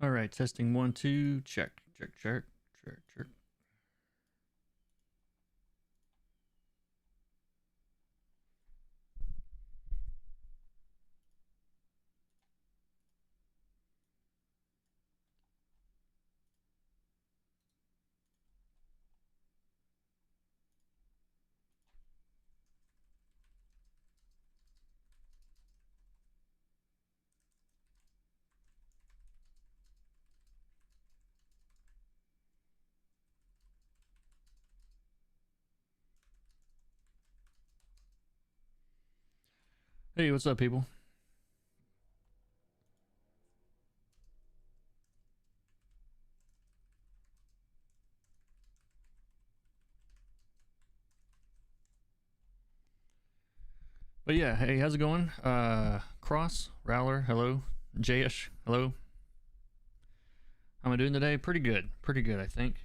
All right, testing one, two, check, check, check, check, check. Hey, what's up, people? But yeah, hey, how's it going? Cross, Rowler, hello. Jayish, hello. How am I doing today? Pretty good, I think.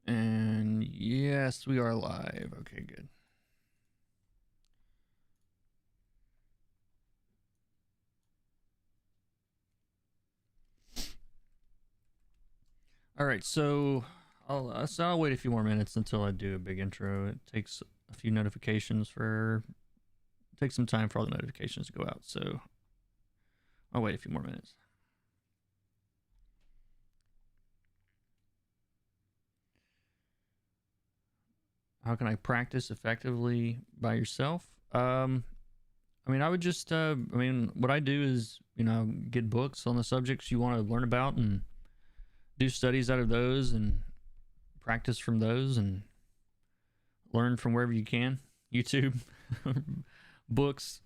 And yes, we are live. Okay, good. All right, so I'll wait a few more minutes until I do a big intro. It takes a few notifications for takes some time for all the notifications to go out. So I'll wait a few more minutes. How can I practice effectively by yourself? I mean, I would just, what I do is, get books on the subjects you want to learn about and do studies out of those and practice from those and learn from wherever you can. YouTube, books.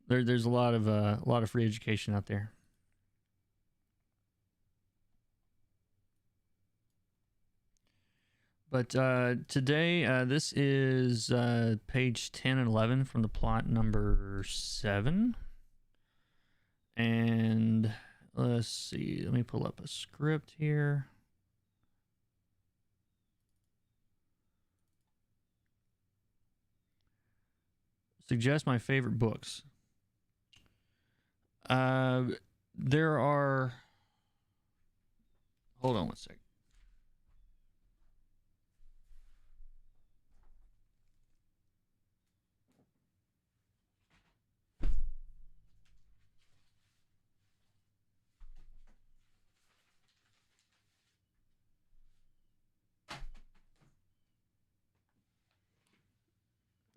There's a lot of free education out there. But today, this is page 10 and 11 from the plot number 7. And let's see, let me pull up a script here. Suggest my favorite books. There are. Hold on one sec.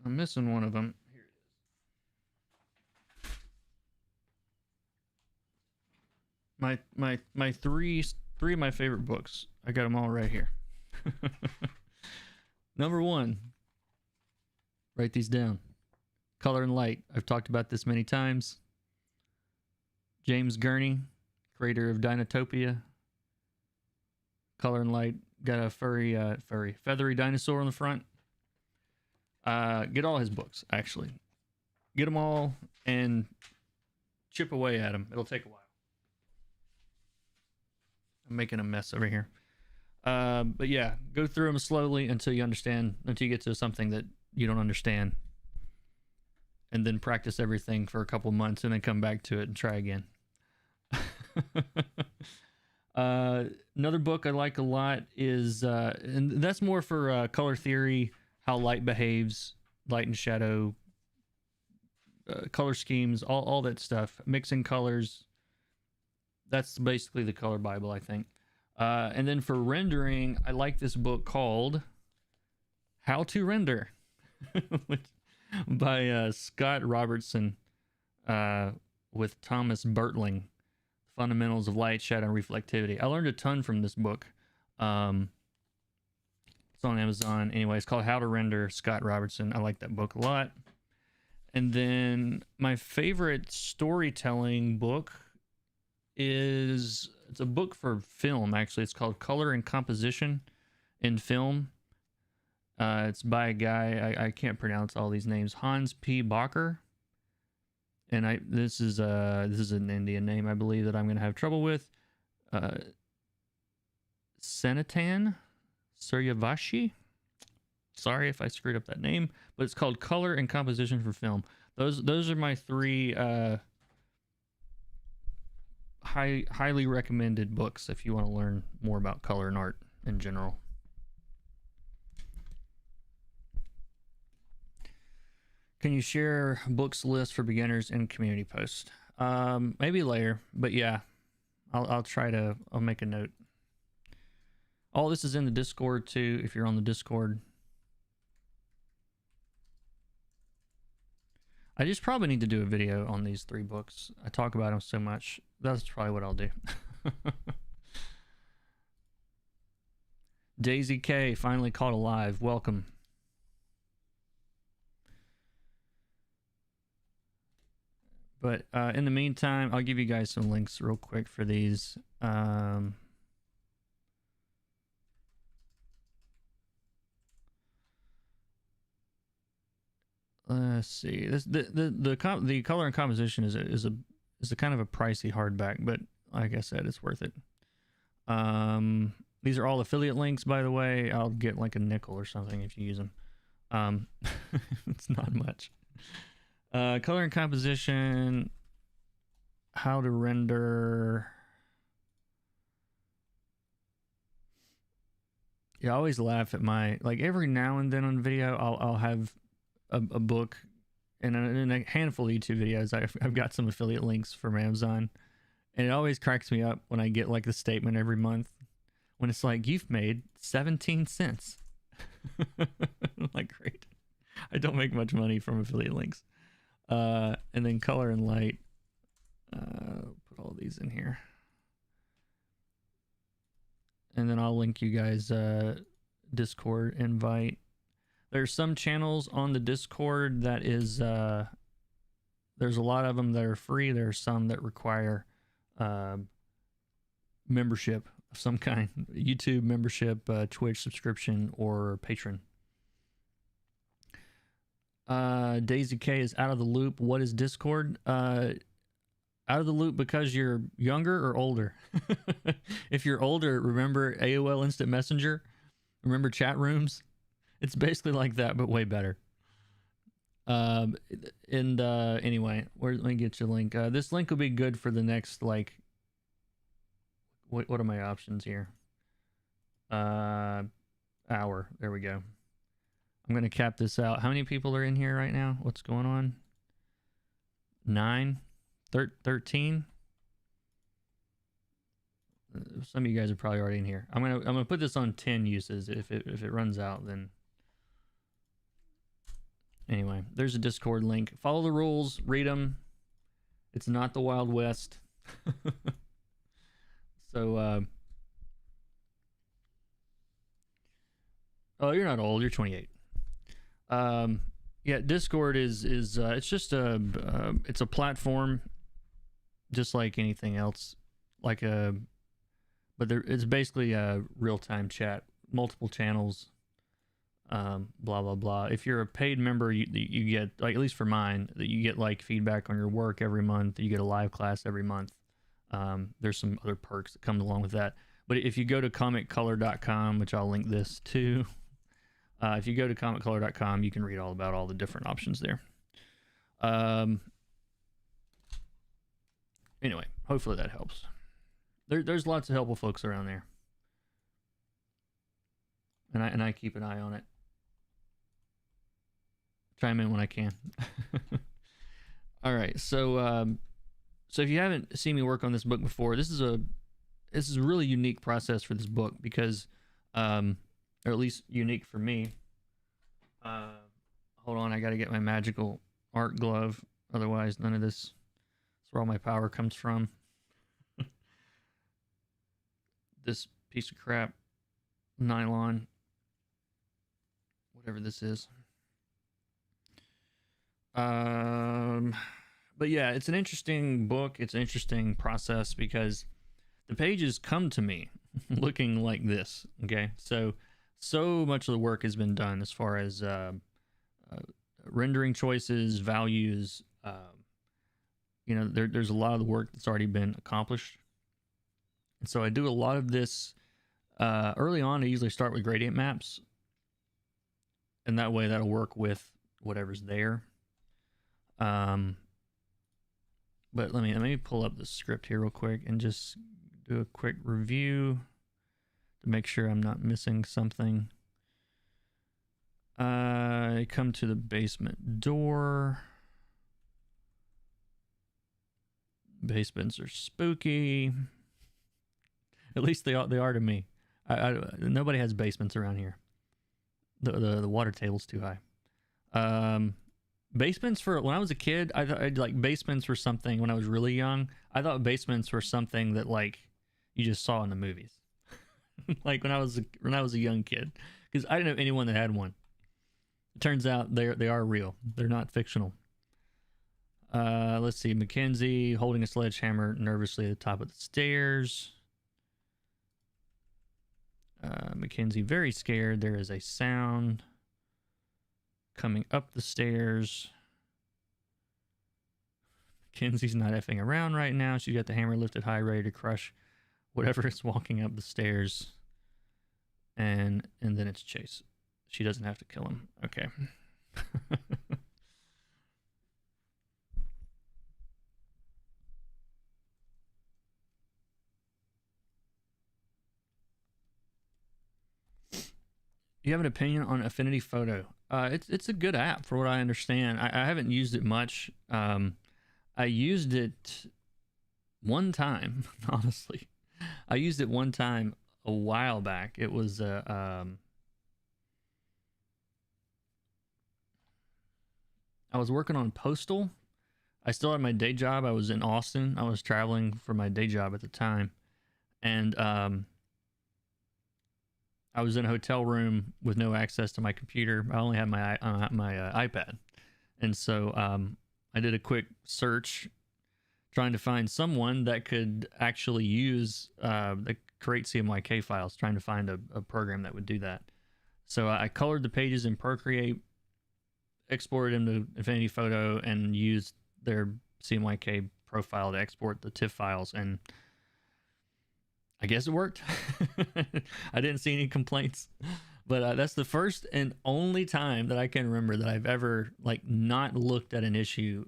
I'm missing one of them. Here it is. My three of my favorite books. I got them all right here. Number 1. Write these down. Color and Light. I've talked about this many times. James Gurney, creator of Dinotopia. Color and Light. Got a feathery dinosaur on the front. Get all his books, actually. Get them all and chip away at them. It'll take a while. I'm making a mess over here. But yeah, go through them slowly until you understand, until you get to something that you don't understand. And then practice everything for a couple months and then come back to it and try again. Another book I like a lot is, and that's more for color theory, how light behaves, light and shadow, color schemes, all that stuff, mixing colors. That's basically the color Bible, I think. And then for rendering, I like this book called How to Render by Scott Robertson with Thomas Bertling. Fundamentals of Light, Shadow, and Reflectivity. I learned a ton from this book. It's on Amazon. Anyway, it's called How to Render, Scott Robertson. I like that book a lot. And then my favorite storytelling book is, it's a book for film, actually. It's called Color and Composition in Film. It's by a guy, I can't pronounce all these names, Hans P. Bacher. And this is an Indian name, I believe, that I'm going to have trouble with. Senatan Suryavashi. Sorry if I screwed up that name, but it's called Color and Composition for Film. Those are my three highly recommended books if you want to learn more about color and art in general. Can you share books list for beginners in community post? Maybe later, but yeah, I'll try to. I'll make a note. All this is in the Discord too. If you're on the Discord, I just probably need to do a video on these 3 books. I talk about them so much. That's probably what I'll do. Daisy K finally caught alive. Welcome. But in the meantime, I'll give you guys some links real quick for these. Let's see. The color and composition is a kind of a pricey hardback, but like I said, it's worth it. These are all affiliate links, by the way. I'll get like a nickel or something if you use them. It's not much. Color and composition, how to render. Yeah, I always laugh at my, like, every now and then on video, I'll have a book, and in a handful of YouTube videos, I've got some affiliate links from Amazon, and it always cracks me up when I get like the statement every month when it's like, you've made 17 cents. I'm like, great. I don't make much money from affiliate links. And then color and light. Put all these in here. And then I'll link you guys Discord invite. There's some channels on the Discord that is there's a lot of them that are free. There are some that require membership of some kind. YouTube membership, Twitch subscription, or Patreon. Daisy K is out of the loop. What is Discord? Out of the loop because you're younger or older? If you're older, remember AOL Instant Messenger? Remember chat rooms? It's basically like that, but way better. Anyway, let me get you a link. This link will be good for the next, like, what are my options here? Hour. There we go. I'm gonna cap this out. How many people are in here right now? What's going on? 9, 13. Some of you guys are probably already in here. I'm gonna put this on 10 uses. If it runs out, then anyway. There's a Discord link. Follow the rules. Read them. It's not the Wild West. So, oh, you're not old. You're 28. Yeah, Discord is it's just it's a platform, just like anything else, but it's basically a real-time chat, multiple channels, blah blah blah. If you're a paid member, you get, like, at least for mine, that you get like feedback on your work every month. You get a live class every month. There's some other perks that come along with that. But if you go to comiccolor.com, which I'll link this to. If you go to comiccolor.com, you can read all about all the different options there. Anyway, hopefully that helps. There's lots of helpful folks around there, and I keep an eye on it. Chime in when I can. All right, so if you haven't seen me work on this book before, this is a really unique process for this book because, or at least unique for me. Hold on, I got to get my magical art glove. Otherwise, none of this. That's where all my power comes from. This piece of crap, nylon, whatever this is. But yeah, it's an interesting book. It's an interesting process because the pages come to me looking like this. Okay, so much of the work has been done as far as rendering choices, values. There's a lot of the work that's already been accomplished. And so I do a lot of this early on. I usually start with gradient maps. and that way that'll work with whatever's there. Um, but let me pull up the script here real quick and just do a quick review to make sure I'm not missing something. I come to the basement door. Basements are spooky. At least they are to me. Nobody has basements around here. The water table's too high. Basements for when I was a kid, I thought like basements were something when I was really young. I thought basements were something that like you just saw in the movies. Like when I was a young kid, because I didn't know anyone that had one. It turns out they are real. They're not fictional. Let's see. Mackenzie holding a sledgehammer nervously at the top of the stairs. Mackenzie very scared. There is a sound coming up the stairs. Mackenzie's not effing around right now. She's got the hammer lifted high, ready to crush whatever is walking up the stairs. And then it's Chase. She doesn't have to kill him. Okay. You have an opinion on Affinity Photo? It's a good app for what I understand. I haven't used it much. I used it one time, honestly. I used it one time a while back. It was I was working on Postal. I still had my day job. I was in Austin. I was traveling for my day job at the time, and I was in a hotel room with no access to my computer. I only had my iPad, and so I did a quick search, trying to find someone that could actually use the create CMYK files. Trying to find a program that would do that. So I colored the pages in Procreate, exported them to Affinity Photo, and used their CMYK profile to export the TIFF files, and I guess it worked. I didn't see any complaints, but that's the first and only time that I can remember that I've ever like not looked at an issue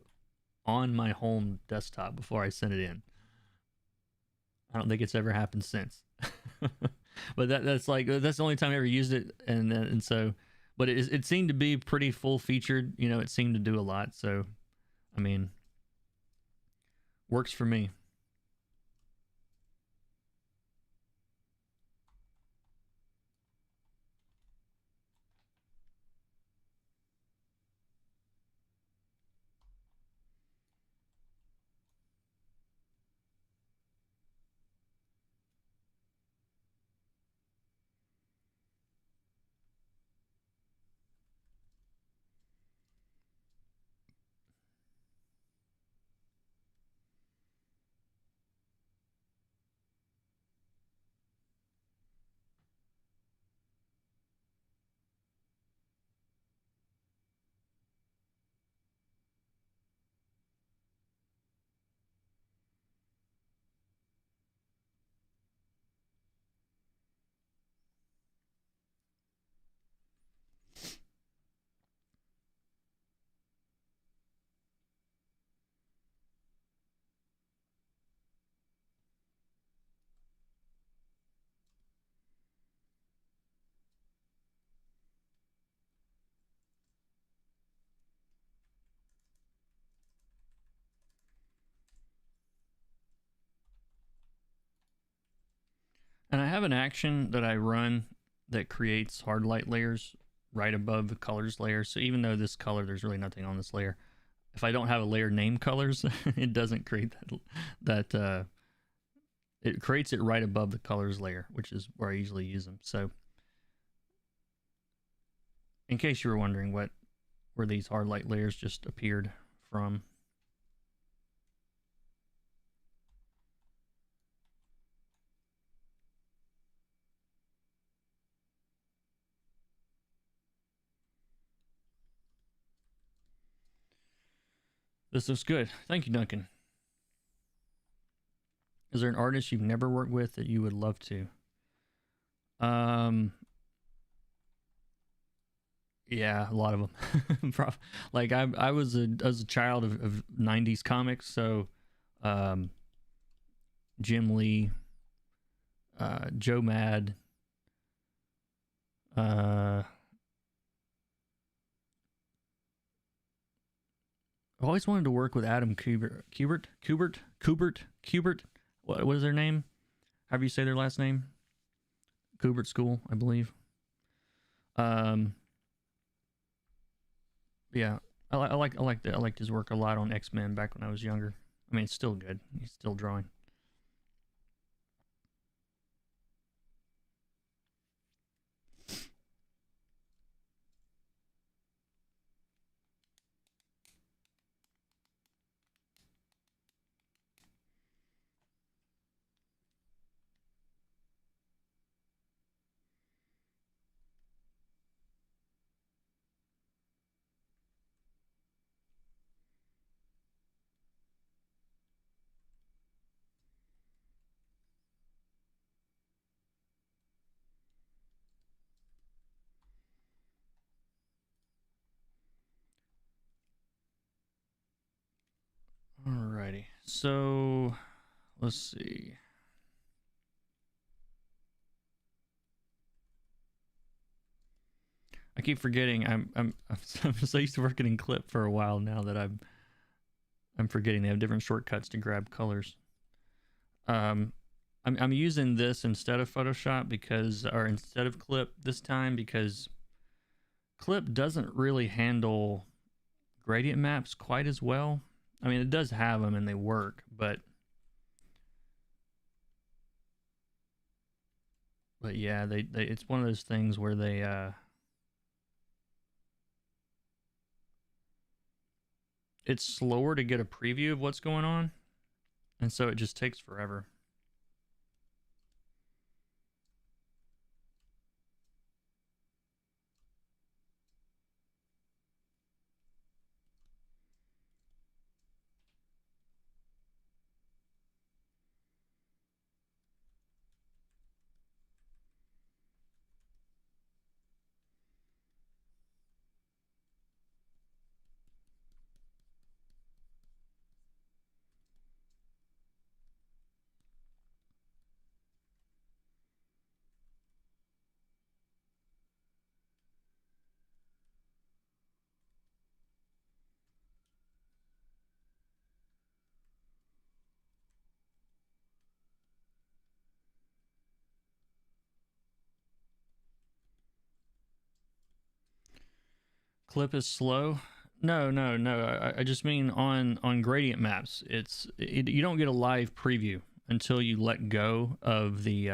on my home desktop before I sent it in. I don't think it's ever happened since. But that's the only time I ever used it, and so, but it seemed to be pretty full featured. You know, it seemed to do a lot. So, I mean, works for me. And I have an action that I run that creates hard light layers right above the colors layer. So even though this color, there's really nothing on this layer. If I don't have a layer named colors, it doesn't create that it creates it right above the colors layer, which is where I usually use them. So in case you were wondering where these hard light layers just appeared from. This looks good. Thank you, Duncan. Is there an artist you've never worked with that you would love to? Yeah, a lot of them. Like I was a child of 90s comics, so um, Jim Lee, Joe Mad, uh, I always wanted to work with Adam Kubert. What is their name? How do you say their last name? Kubert School, I believe. Um, yeah, I liked his work a lot on X-Men back when I was younger. I mean, it's still good. He's still drawing. Alrighty, so let's see. I keep forgetting. I'm so used to working in Clip for a while now that I'm forgetting they have different shortcuts to grab colors. Um, I'm using this instead of Photoshop or instead of Clip this time because Clip doesn't really handle gradient maps quite as well. I mean, it does have them and they work, but yeah, they it's one of those things where it's slower to get a preview of what's going on, and so it just takes forever. Clip is slow. No, no, no. I just mean on gradient maps. You don't get a live preview until you let go of the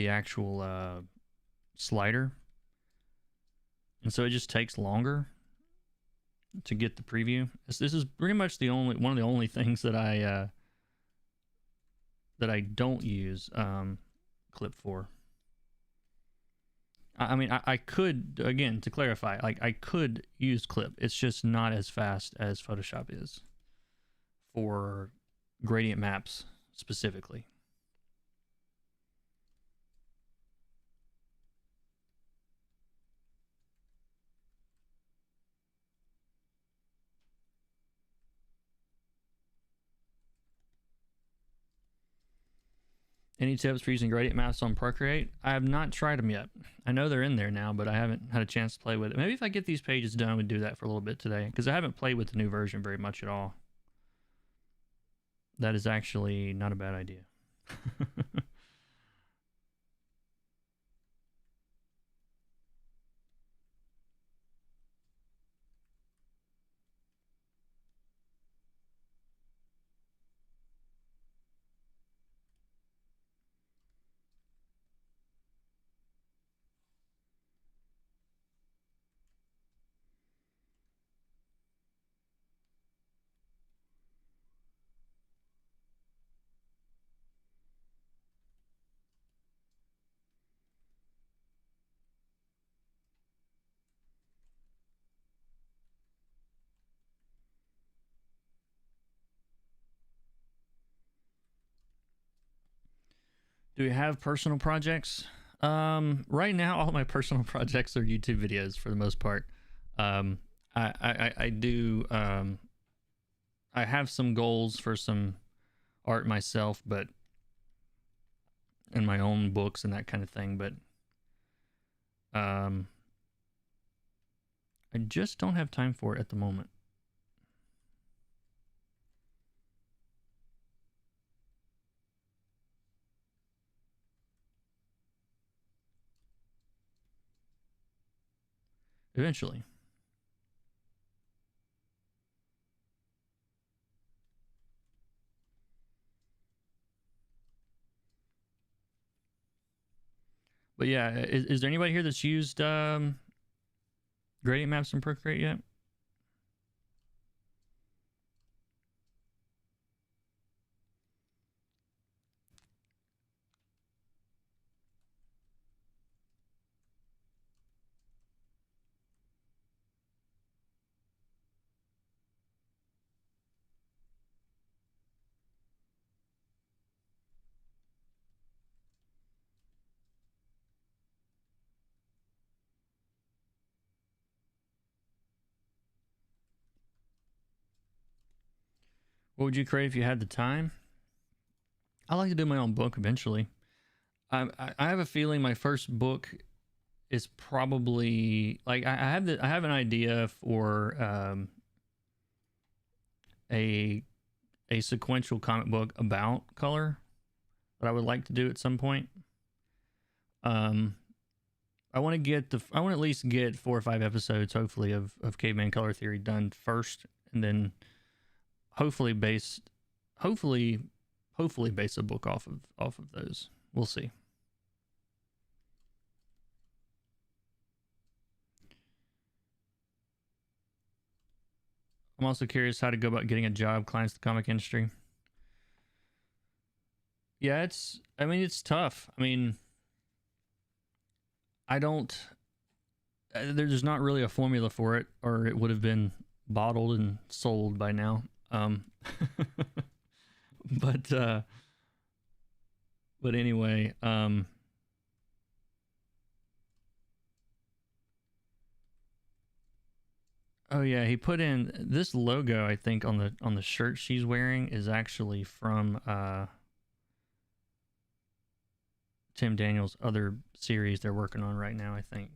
actual slider, and so it just takes longer to get the preview. This is pretty much the only one of the only things that I don't use Clip for. I mean, I could, again, to clarify, like I could use Clip. It's just not as fast as Photoshop is for gradient maps specifically. Any tips for using gradient maps on Procreate? I have not tried them yet. I know they're in there now, but I haven't had a chance to play with it. Maybe if I get these pages done, we'd do that for a little bit today, because I haven't played with the new version very much at all. That is actually not a bad idea. Do we have personal projects? Right now, all my personal projects are YouTube videos for the most part. Um, I do I have some goals for some art myself, but in my own books and that kind of thing. But um, I just don't have time for it at the moment. Eventually. But yeah, is there anybody here that's used Gradient Maps and Procreate yet? What would you create if you had the time? I like to do my own book eventually. I have a feeling my first book is probably like I have an idea for a sequential comic book about color that I would like to do at some point. Um, I want to at least get 4 or 5 episodes, hopefully, of Caveman Color Theory done first, and then hopefully base hopefully hopefully base a book off of those. We'll see. I'm also curious how to go about getting a job clients the comic industry. Yeah, it's tough. I mean, I don't there's not really a formula for it, or it would have been bottled and sold by now. Um but anyway, oh yeah, he put in this logo, I think, on the shirt she's wearing is actually from Tim Daniels' other series they're working on right now, I think.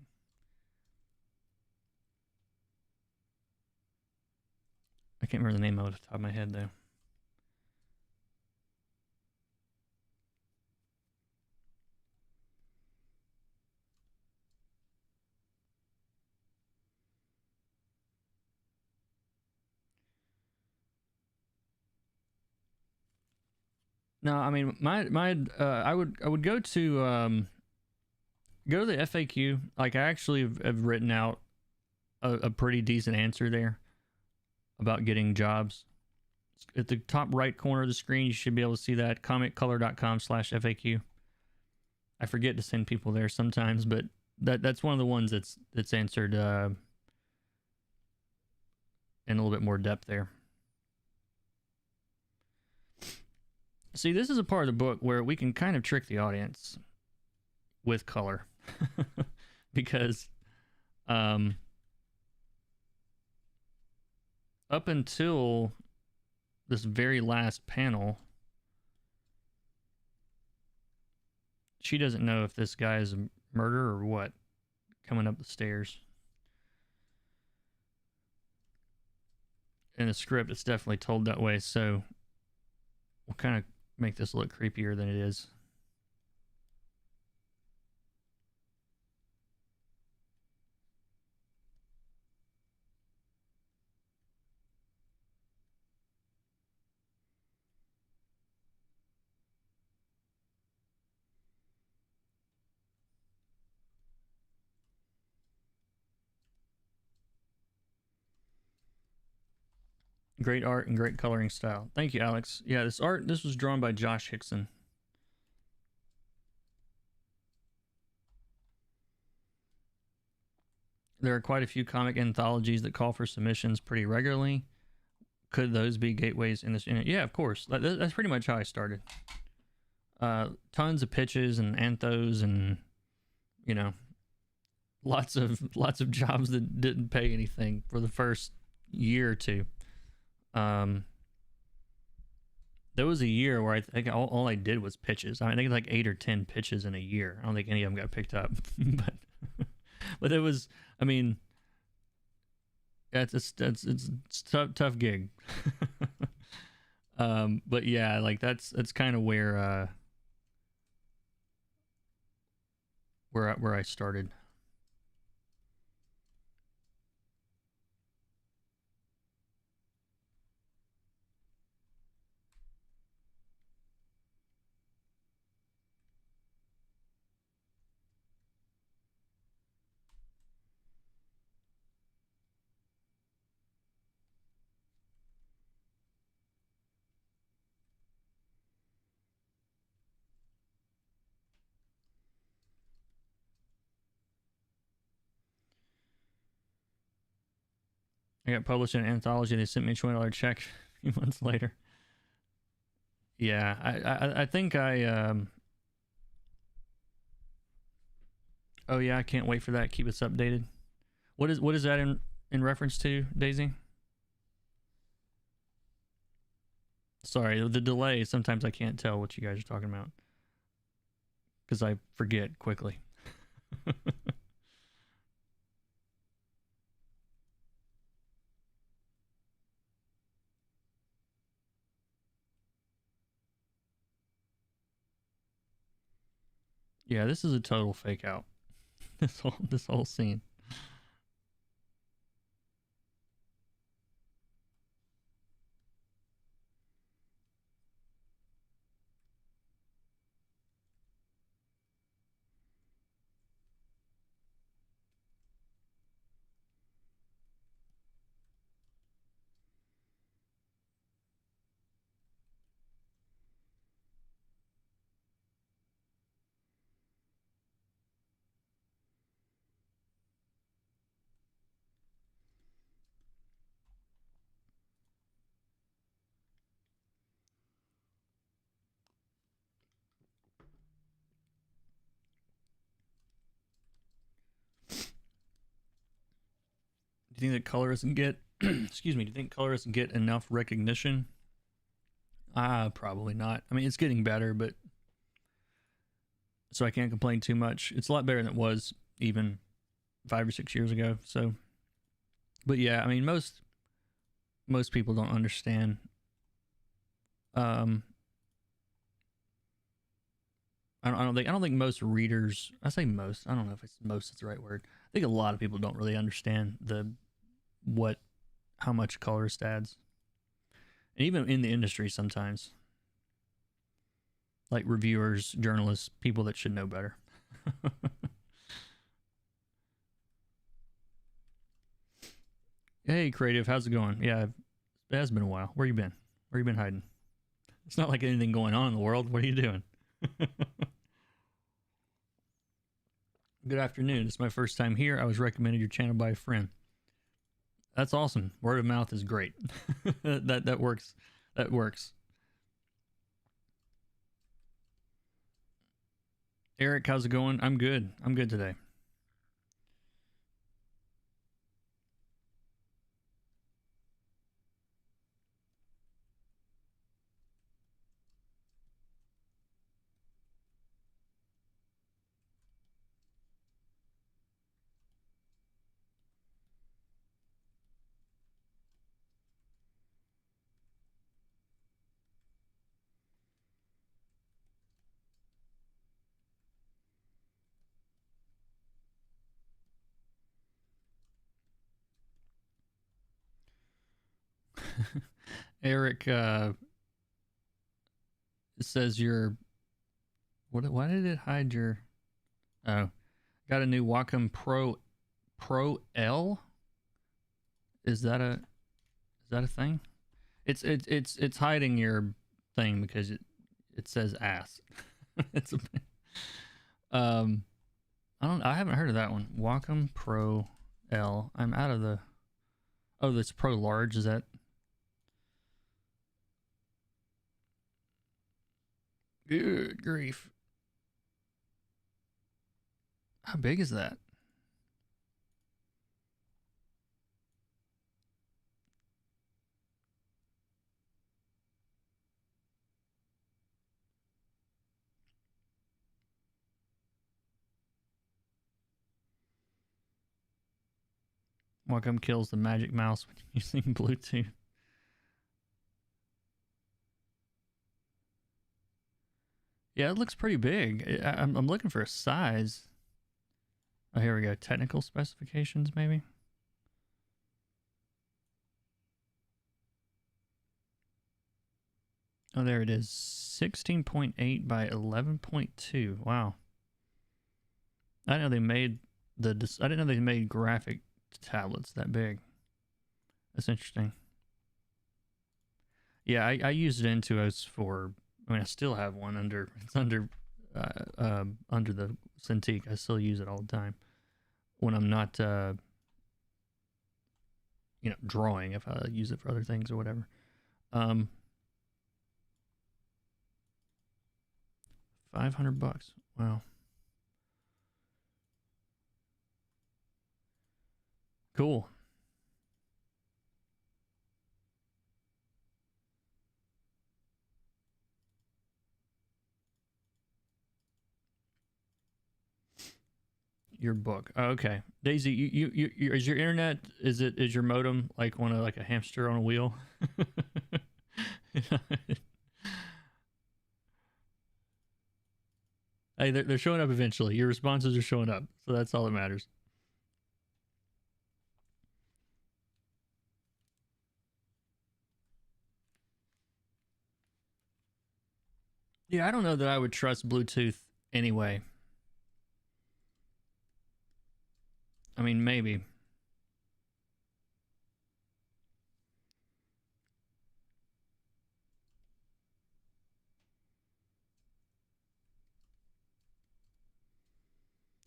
I can't remember the name off the top of my head though. No, I mean my I would go to the FAQ. Like I actually have written out a pretty decent answer there about getting jobs. At the top right corner of the screen, you should be able to see that comiccolor.com/FAQ. I forget to send people there sometimes, but that's one of the ones that's answered in a little bit more depth there. See, this is a part of the book where we can kind of trick the audience with color because up until this very last panel, she doesn't know if this guy is a murderer or what coming up the stairs. In the script, it's definitely told that way, so we'll kind of make this look creepier than it is. Great art and great coloring style. Thank you, Alex. Yeah, this was drawn by Josh Hickson. There are quite a few comic anthologies that call for submissions pretty regularly. Could those be gateways in this? Yeah, of course. That's pretty much how I started. Tons of pitches and anthos and you know, lots of jobs that didn't pay anything for the first year or two. Um, there was a year where I think all I did was pitches. I mean, I think like 8 or 10 pitches in a year. I don't think any of them got picked up, but but it was. I mean, it's tough gig. But yeah, like that's kind of where I started. I got published in an anthology. They sent me a $20 check a few months later. Yeah, I think oh yeah, I can't wait for that. Keep us updated. What is that in reference to, Daisy? Sorry, the delay. Sometimes I can't tell what you guys are talking about because I forget quickly. Yeah, this is a total fake out. This whole scene. Do you think that colorists get excuse me, do you think colorists get enough recognition? Probably not. I mean, it's getting better, but so I can't complain too much. It's a lot better than it was even 5 or 6 years ago. So, but yeah, I mean, most people don't understand. Um, I don't think most readers. I say most. I don't know if it's most is the right word. I think a lot of people don't really understand what how much colorist adds, and even in the industry sometimes, like reviewers, journalists, people that should know better. Hey, creative, how's it going? Yeah, it has been a while. Where you been? Where you been hiding? It's not like anything going on in the world. What are you doing? Good afternoon. It's my first time here. I was recommended your channel by a friend. That's awesome. Word of mouth is great. That works. That works. Eric, how's it going? I'm good. I'm good today. Eric says you're what? Why did it hide your? Oh, got a new Wacom Pro L. Is that a thing? It's hiding your thing because it says ass. it's a, um I haven't heard of that one. Wacom Pro L. I'm out of the. Oh, this Pro Large is that? Good grief. How big is that? Wacom kills the magic mouse when using Bluetooth. Yeah, it looks pretty big. I'm looking for a size. Oh, here we go. Technical specifications, maybe. Oh, there it is. 16.8 by 11.2. Wow. I didn't know they made I didn't know they made graphic tablets that big. That's interesting. Yeah, I used it Intuos for. I mean, I still have one under. It's under the Cintiq. I still use it all the time when I'm not, drawing. If I use it for other things or whatever. 500 bucks. Wow. Cool. Your book. Oh, okay. Daisy, you is your internet, is your modem like like a hamster on a wheel? Hey, they're showing up eventually. Your responses are showing up, so that's all that matters. Yeah, I don't know that I would trust Bluetooth anyway. I mean, maybe.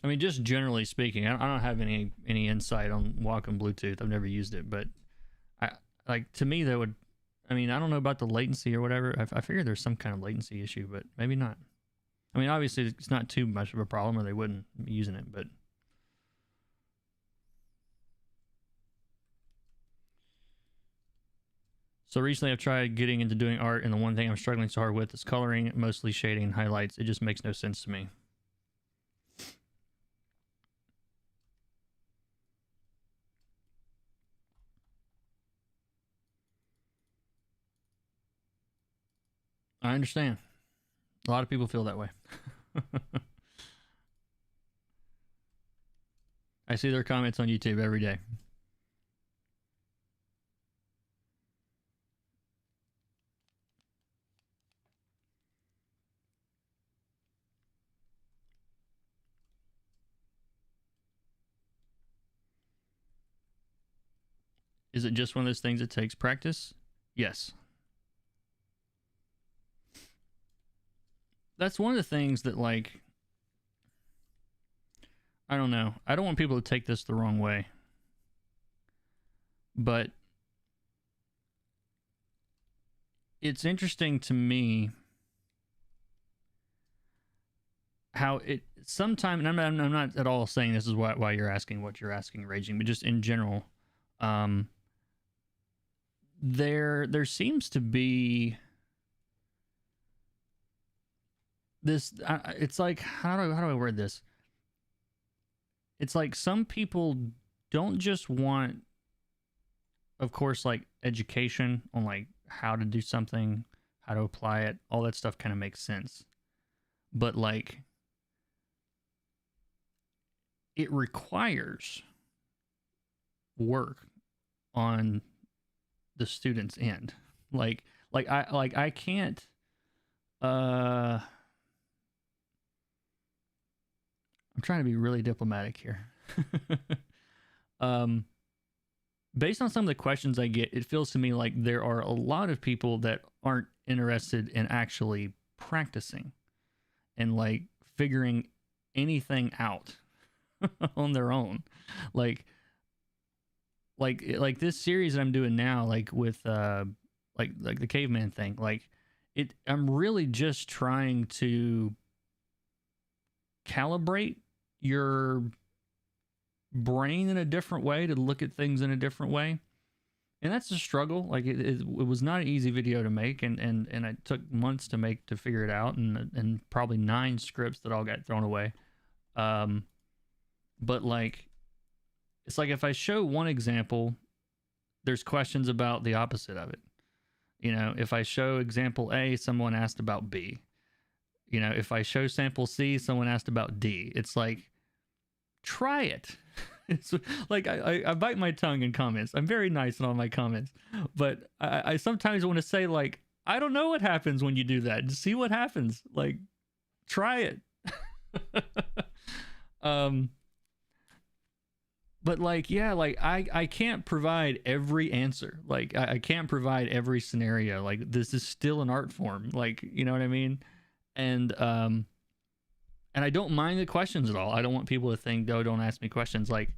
I mean, just generally speaking, I don't have any insight on Wacom Bluetooth. I've never used it, but to me that would. I mean, I don't know about the latency or whatever. I figure there's some kind of latency issue, but maybe not. I mean, obviously it's not too much of a problem, or they wouldn't be using it. But so recently, I've tried getting into doing art, and the one thing I'm struggling so hard with is coloring, mostly shading and highlights. It just makes no sense to me. I understand. A lot of people feel that way. I see their comments on YouTube every day. Is it just one of those things that takes practice? Yes. That's one of the things that, like, I don't know. I don't want people to take this the wrong way. But it's interesting to me how it sometimes, and I'm not at all saying this is why you're asking what you're asking, Raging, but just in general, there seems to be this. It's like, how do I word this? It's like some people don't just want, of course, like education on like how to do something, how to apply it, all that stuff kind of makes sense. But like, it requires work on the student's end. I can't I'm trying to be really diplomatic here. Based on some of the questions I get, it feels to me like there are a lot of people that aren't interested in actually practicing and like figuring anything out on their own. Like this series that I'm doing now, like with like the caveman thing, like I'm really just trying to calibrate your brain in a different way, to look at things in a different way. And that's a struggle. Like it was not an easy video to make, and it took months to make, to figure it out, and probably 9 scripts that all got thrown away. But like, it's like if I show one example, there's questions about the opposite of it. You know, if I show example A, someone asked about B. You know, if I show sample C, someone asked about D. It's like, try it. It's like I bite my tongue in comments. I'm very nice in all my comments, but I sometimes want to say, like, I don't know what happens when you do that. Just see what happens. Like, try it. But like, yeah, like I can't provide every answer. Like I can't provide every scenario. Like, this is still an art form. Like, you know what I mean? And I don't mind the questions at all. I don't want people to think, oh, don't ask me questions. Like,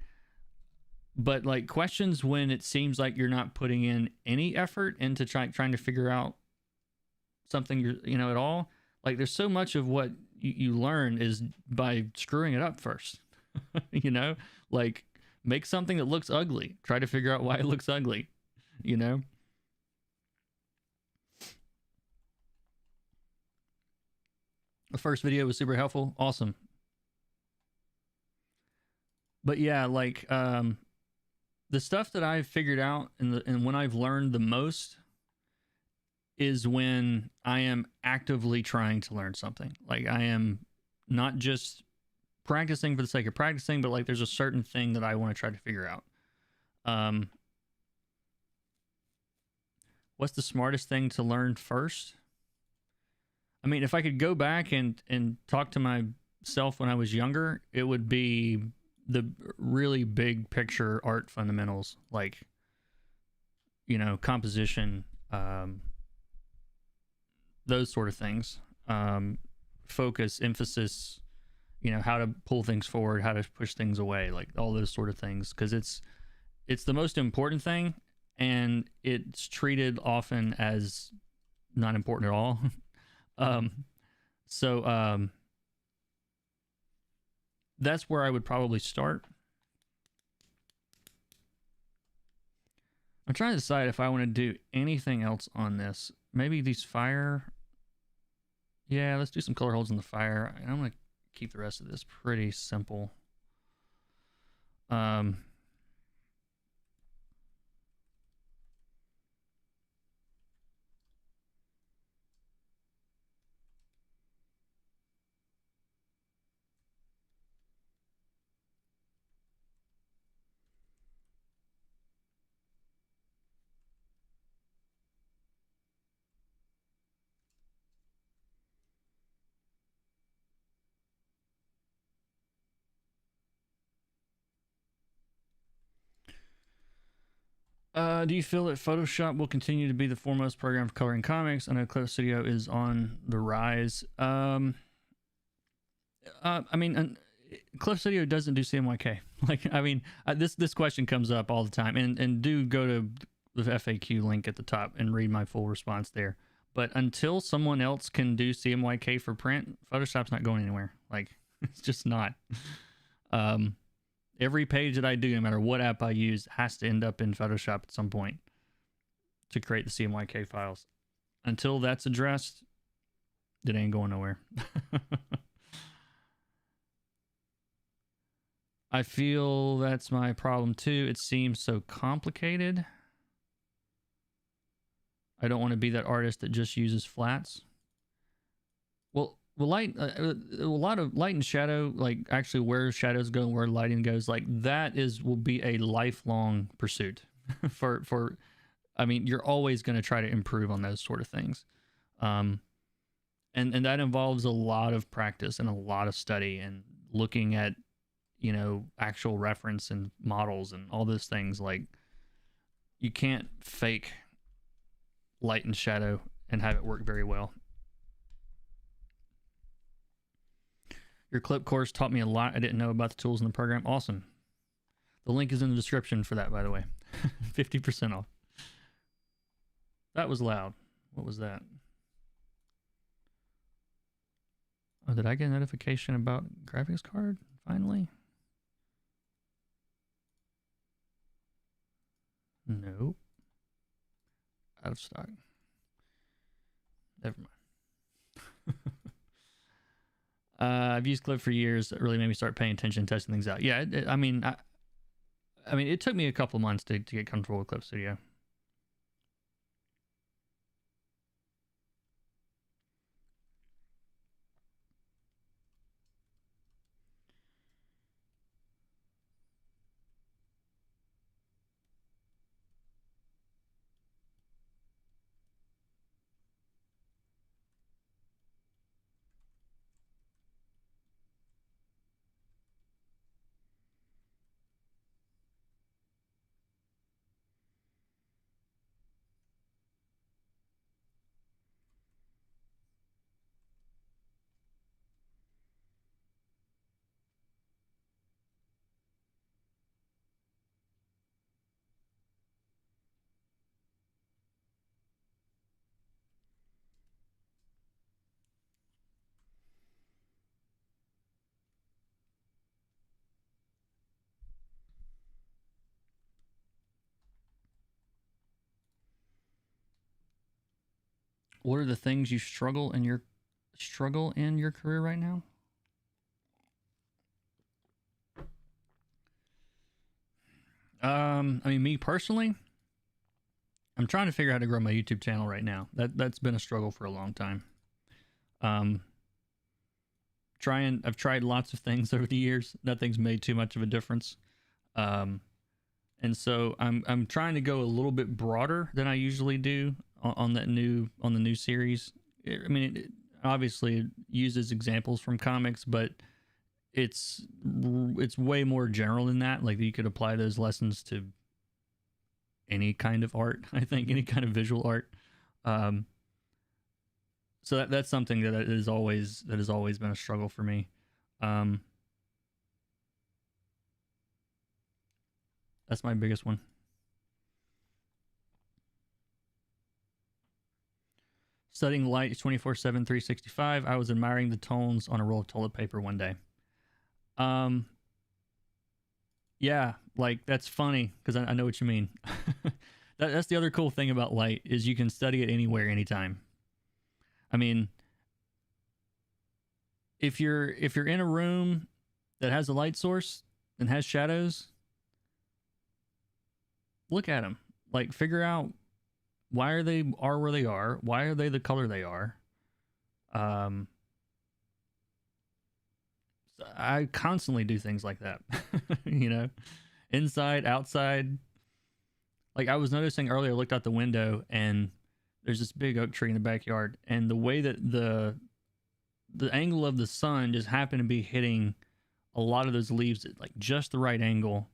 but like questions when it seems like you're not putting in any effort into trying to figure out something, you know, at all. Like, there's so much of what you learn is by screwing it up first. You know, like, make something that looks ugly. Try to figure out why it looks ugly, you know? The first video was super helpful. Awesome. But yeah, like, the stuff that I've figured out and when I've learned the most is when I am actively trying to learn something. Like, I am not just practicing for the sake of practicing, but like, there's a certain thing that I want to try to figure out. What's the smartest thing to learn first? I mean, if I could go back and talk to myself when I was younger, it would be the really big picture art fundamentals, like, you know, composition, those sort of things, focus, emphasis, you know, how to pull things forward, how to push things away, like all those sort of things, because it's the most important thing, and it's treated often as not important at all. So that's where I would probably start. I'm trying to decide if I want to do anything else on this. Maybe these fire. Yeah, let's do some color holds in the fire. And I'm going to keep the rest of this pretty simple. Do you feel that Photoshop will continue to be the foremost program for coloring comics? I know Clip Studio is on the rise. I mean, Clip Studio doesn't do CMYK. Like, I mean, this question comes up all the time, and do go to the FAQ link at the top and read my full response there. But until someone else can do CMYK for print, Photoshop's not going anywhere. Like, it's just not. Every page that I do, no matter what app I use, has to end up in Photoshop at some point to create the CMYK files. Until that's addressed, it ain't going nowhere. I feel that's my problem too. It seems so complicated. I don't want to be that artist that just uses flats. Well, light, a lot of light and shadow, like actually where shadows go and where lighting goes, like that will be a lifelong pursuit. for I mean, you're always going to try to improve on those sort of things, and that involves a lot of practice and a lot of study and looking at, you know, actual reference and models and all those things. Like, you can't fake light and shadow and have it work very well. Your clip course taught me a lot I didn't know about the tools in the program. Awesome. The link is in the description for that, by the way. 50% off. That was loud. What was that? Oh, did I get a notification about graphics card? finally? Nope. Out of stock. Never mind. I've used Clip for years. It really made me start paying attention, testing things out. Yeah, I mean, it took me a couple of months to get comfortable with Clip Studio. What are the things you struggle in your career right now? I mean, me personally, I'm trying to figure out how to grow my YouTube channel right now. That's been a struggle for a long time. I've tried lots of things over the years. Nothing's made too much of a difference. And so I'm trying to go a little bit broader than I usually do on the new series. I mean, it obviously uses examples from comics, but it's way more general than that. Like, you could apply those lessons to any kind of art. I think any kind of visual art. So that's something that has always been a struggle for me. That's my biggest one. Studying light 24/7, 365. I was admiring the tones on a roll of toilet paper one day. Yeah, like, that's funny because I know what you mean. That's the other cool thing about light, is you can study it anywhere, anytime. I mean, if you're in a room that has a light source and has shadows, look at them. Like, figure out why they are where they are. Why are they the color they are? I constantly do things like that. You know, inside, outside. Like, I was noticing earlier, I looked out the window and there's this big oak tree in the backyard, and the way that the angle of the sun just happened to be hitting a lot of those leaves at like just the right angle,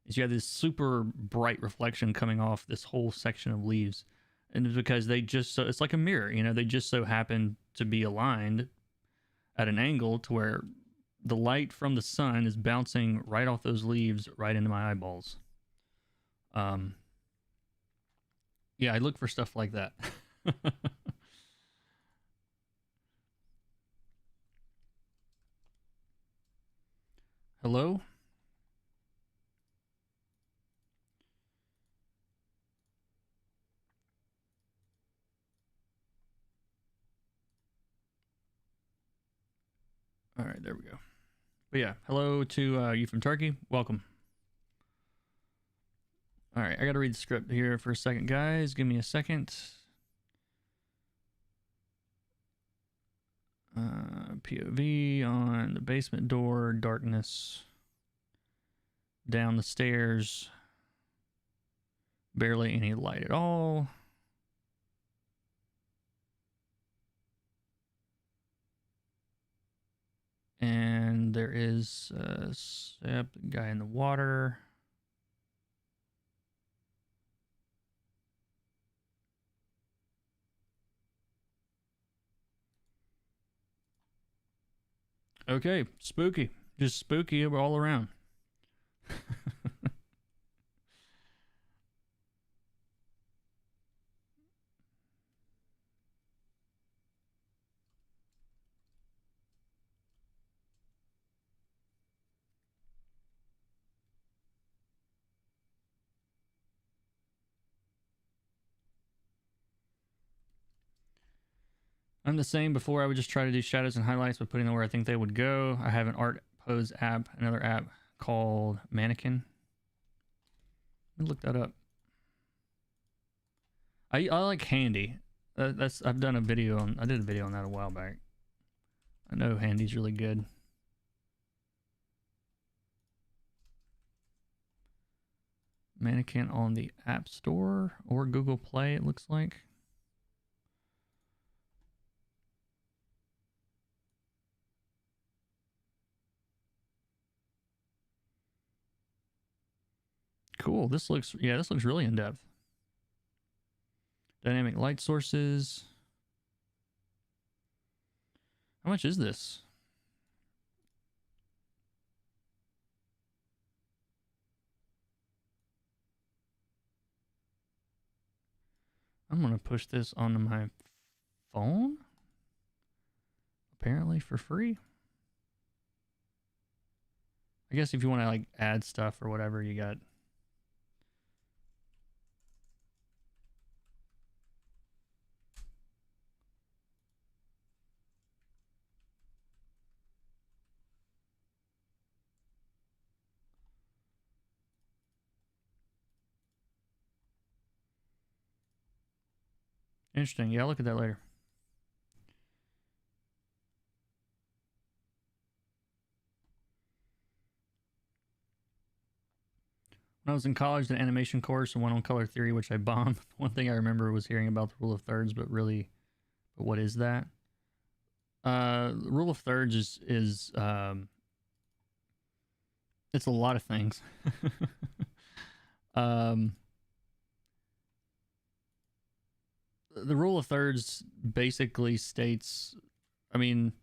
is you have this super bright reflection coming off this whole section of leaves. And it's because it's like a mirror, you know, they just so happen to be aligned at an angle to where the light from the sun is bouncing right off those leaves right into my eyeballs. Yeah, I look for stuff like that. Hello? All right, there we go. But yeah, hello to you from Turkey. Welcome. All right, I got to read the script here for a second, guys. Give me a second. POV on the basement door, darkness, down the stairs, barely any light at all. And there is Seb, the guy in the water. Okay, spooky. Just spooky all around. I'm the same. Before I would just try to do shadows and highlights by putting them where I think they would go. I have an art pose app, another app called Mannequin. Let me look that up. I like Handy. I've done a video on. I did a video on that a while back. I know Handy's really good. Mannequin on the App Store or Google Play, it looks like. Cool. This looks really in depth. Dynamic light sources. How much is this? I'm going to push this onto my phone. Apparently for free. I guess if you want to like add stuff or whatever, you got. Interesting. Yeah, I'll look at that later. When I was in college, the animation course and went on color theory, which I bombed. One thing I remember was hearing about the rule of thirds, but what is that? The rule of thirds is it's a lot of things. um, the rule of thirds basically states, I mean,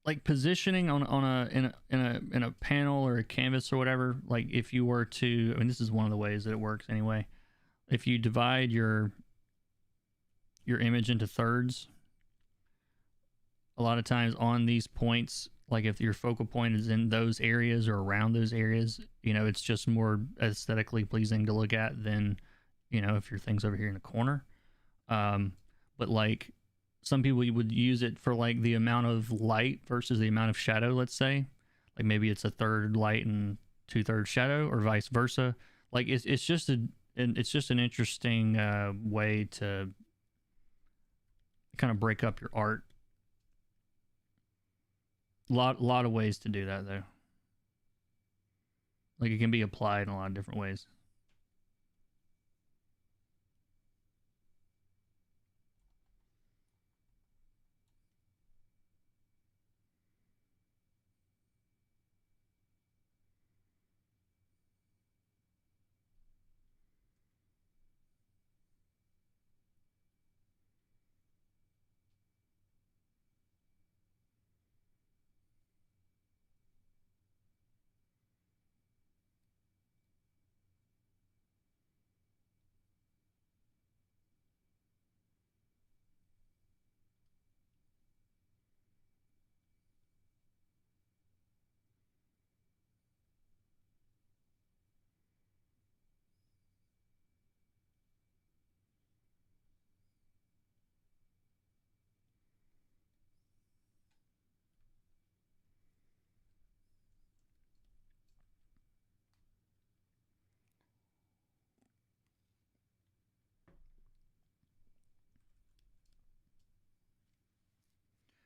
like positioning on a panel or a canvas or whatever. Like if you were to, I mean, this is one of the ways that it works anyway. If you divide your image into thirds, a lot of times on these points, like if your focal point is in those areas or around those areas, you know, it's just more aesthetically pleasing to look at than, you know, if your thing's over here in the corner. But like some people would use it for like the amount of light versus the amount of shadow, let's say. Like maybe it's a third light and 2/3 shadow, or vice versa. Like it's just an interesting way to kind of break up your art. Lot of ways to do that though. Like it can be applied in a lot of different ways.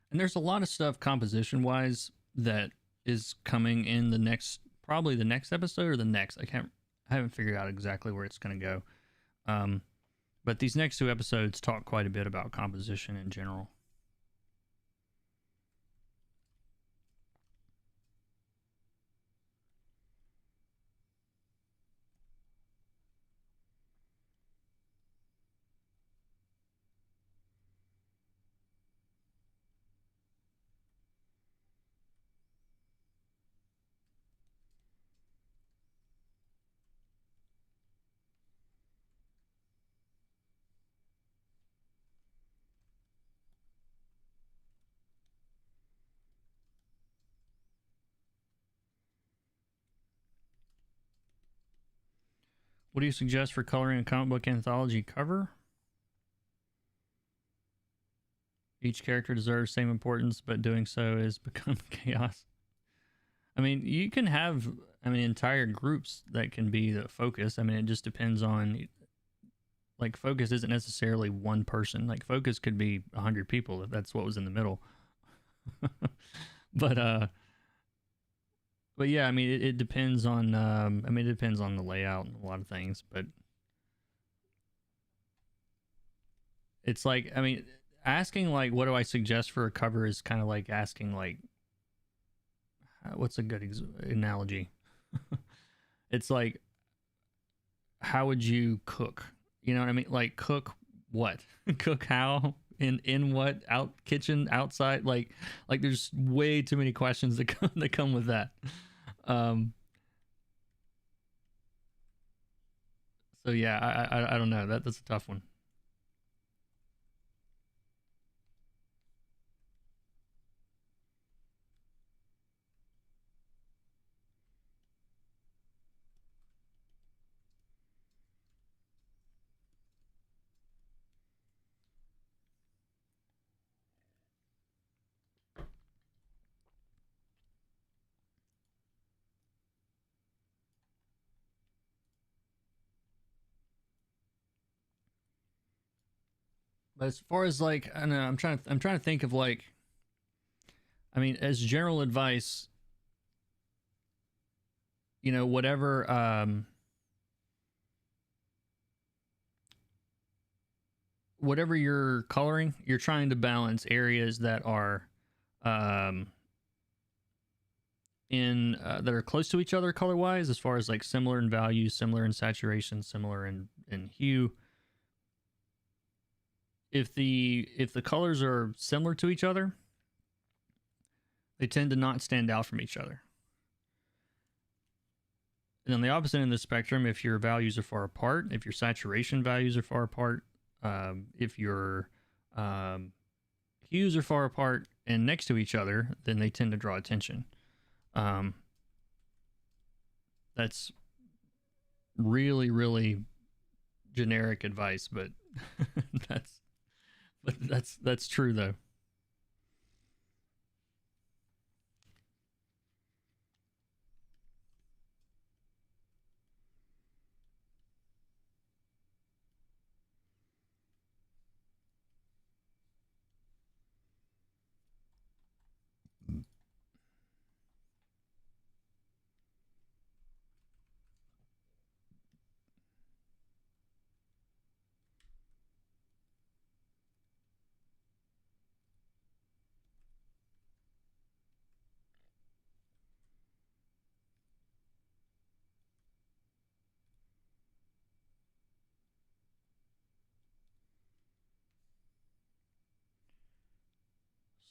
And there's a lot of stuff composition wise that is coming in the next, probably the next episode or the next. I haven't figured out exactly where it's going to go. But these next two episodes talk quite a bit about composition in general. What do you suggest for coloring a comic book anthology cover? Each character deserves same importance, but doing so is become chaos. I mean, you can have, I mean, entire groups that can be the focus. I mean, it just depends on, like, focus isn't necessarily one person. Like, focus could be 100 people if that's what was in the middle. but but yeah, I mean, it depends on. I mean, it depends on the layout and a lot of things. But it's like, I mean, asking like, what do I suggest for a cover is kind of like asking like, what's a good analogy? It's like, how would you cook? You know what I mean? Like, cook what? Cook how? In what? Out kitchen? Outside? Like there's way too many questions that come with that. Um, so yeah, I don't know. That's a tough one. But as far as like, I don't know, I'm trying to think of like, I mean, as general advice, you know, whatever you're coloring, you're trying to balance areas that are um in that are close to each other color wise, as far as like similar in value, similar in saturation, similar in hue. If the colors are similar to each other, they tend to not stand out from each other. And on the opposite end of the spectrum, if your values are far apart, if your saturation values are far apart, if your um, hues are far apart and next to each other, then they tend to draw attention. Um, that's really, really generic advice, but that's that's true though.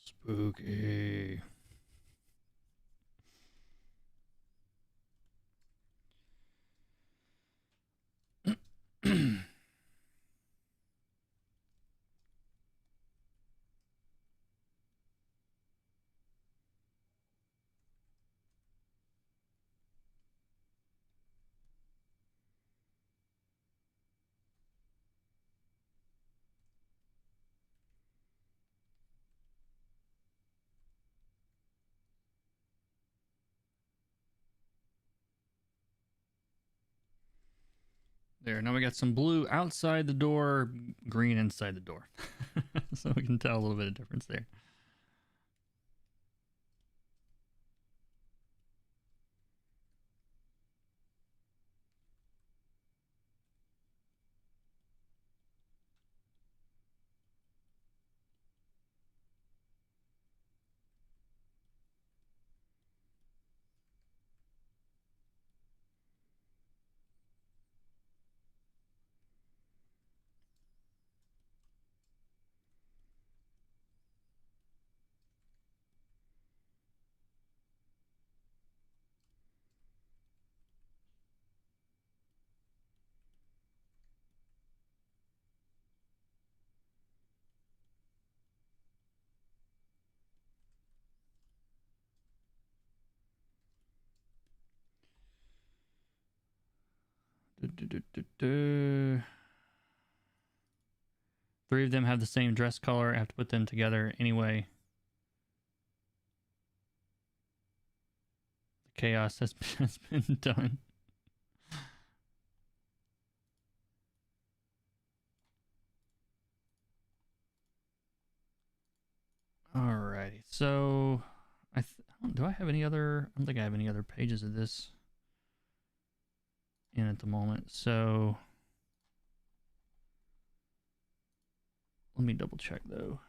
Spooky. There, now we got some blue outside the door, green inside the door. So we can tell a little bit of difference there. Du, du, du, du, du. 3 of them have the same dress color. I have to put them together anyway. The chaos has been done. Alrighty, so do I have any other? I don't think I have any other pages of this in at the moment. So let me double check though.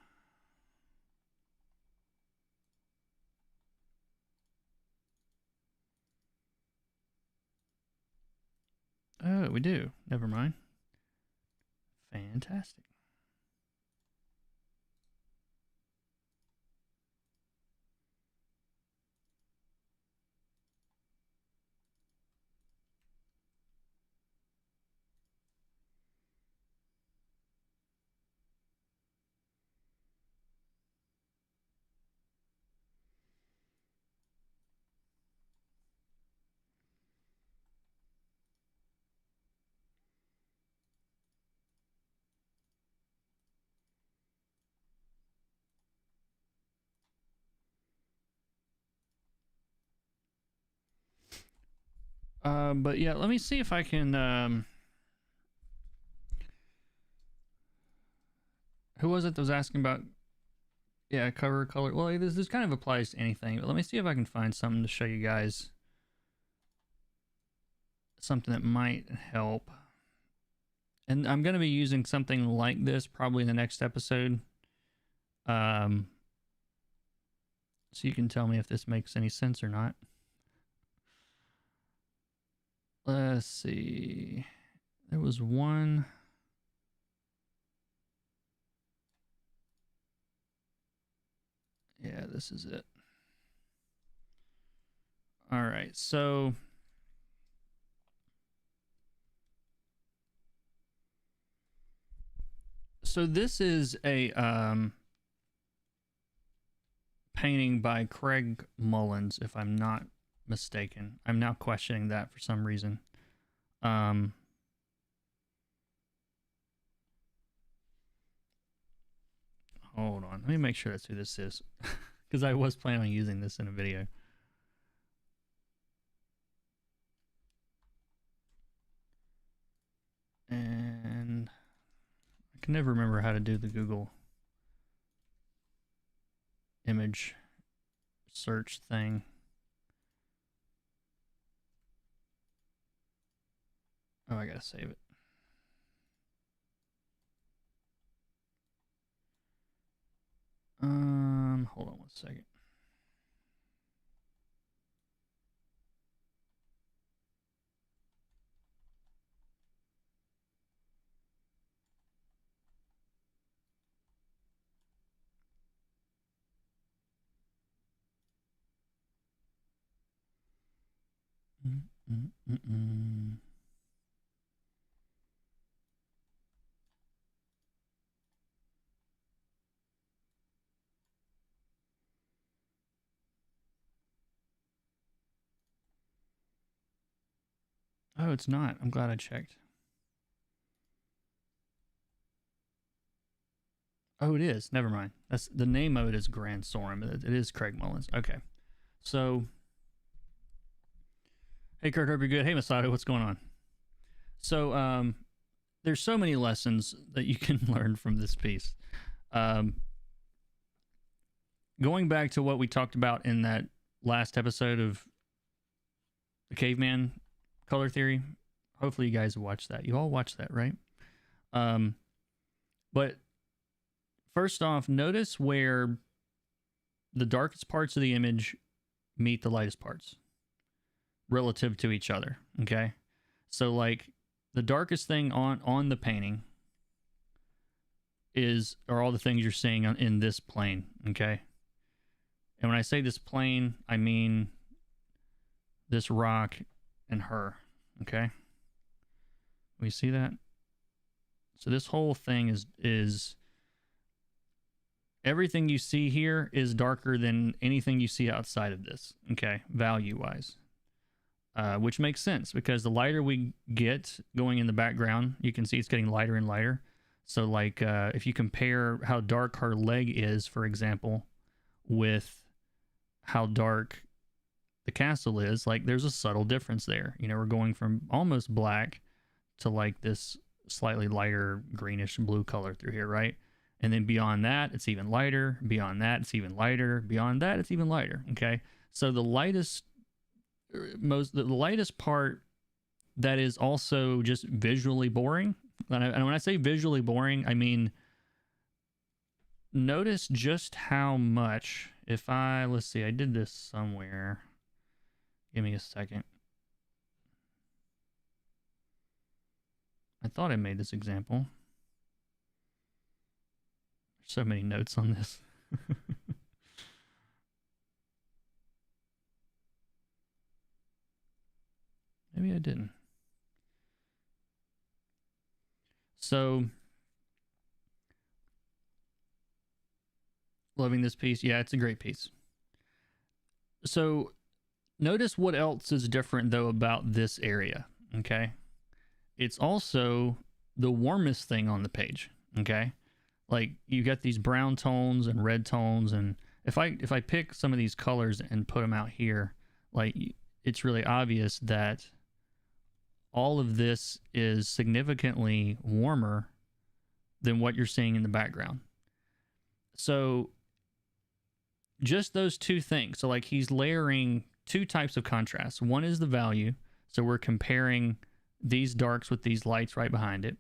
Oh, we do. Never mind. Fantastic. But yeah, let me see if I can. Who was it that was asking about? Yeah, cover color. Well, this kind of applies to anything. But let me see if I can find something to show you guys. Something that might help. And I'm going to be using something like this probably in the next episode. So you can tell me if this makes any sense or not. Let's see. There was one. Yeah, this is it. All right, so this is a painting by Craig Mullins, if I'm not mistaken. I'm now questioning that for some reason. Hold on, let me make sure that's who this is, because I was planning on using this in a video. And I can never remember how to do the Google image search thing. Oh, I gotta save it. Hold on one second. Oh, it's not. I'm glad I checked. Oh, it is. Never mind. That's the name of it is Grand Sorum. It is Craig Mullins. Okay. So, hey, Kurt, hope you're good. Hey, Masato, what's going on? So, there's so many lessons that you can learn from this piece. Going back to what we talked about in that last episode of the Caveman color theory, hopefully you guys have watched that. You all watched that, right? But first off, notice where the darkest parts of the image meet the lightest parts relative to each other, okay? So like the darkest thing on the painting are all the things you're seeing in this plane, okay? And when I say this plane, I mean this rock and her, okay? We see that? So this whole thing is everything you see here is darker than anything you see outside of this, okay, value-wise. Which makes sense because the lighter we get going in the background, you can see it's getting lighter and lighter. So like if you compare how dark her leg is, for example, with how dark the castle is, like there's a subtle difference there. You know, we're going from almost black to like this slightly lighter greenish blue color through here, right? And then beyond that, it's even lighter. Beyond that, it's even lighter. Beyond that, it's even lighter. Okay. So the lightest part that is also just visually boring. And when I say visually boring, I mean, notice just how much, if I, let's see, I did this somewhere. Give me a second. I thought I made this example. There's so many notes on this. Maybe I didn't. So, loving this piece. Yeah, it's a great piece. So, notice what else is different, though, about this area, okay? It's also the warmest thing on the page, okay? Like, you got these brown tones and red tones, and if I pick some of these colors and put them out here, like, it's really obvious that all of this is significantly warmer than what you're seeing in the background. So just those two things. So like he's layering two types of contrast. One is the value. So we're comparing these darks with these lights right behind it.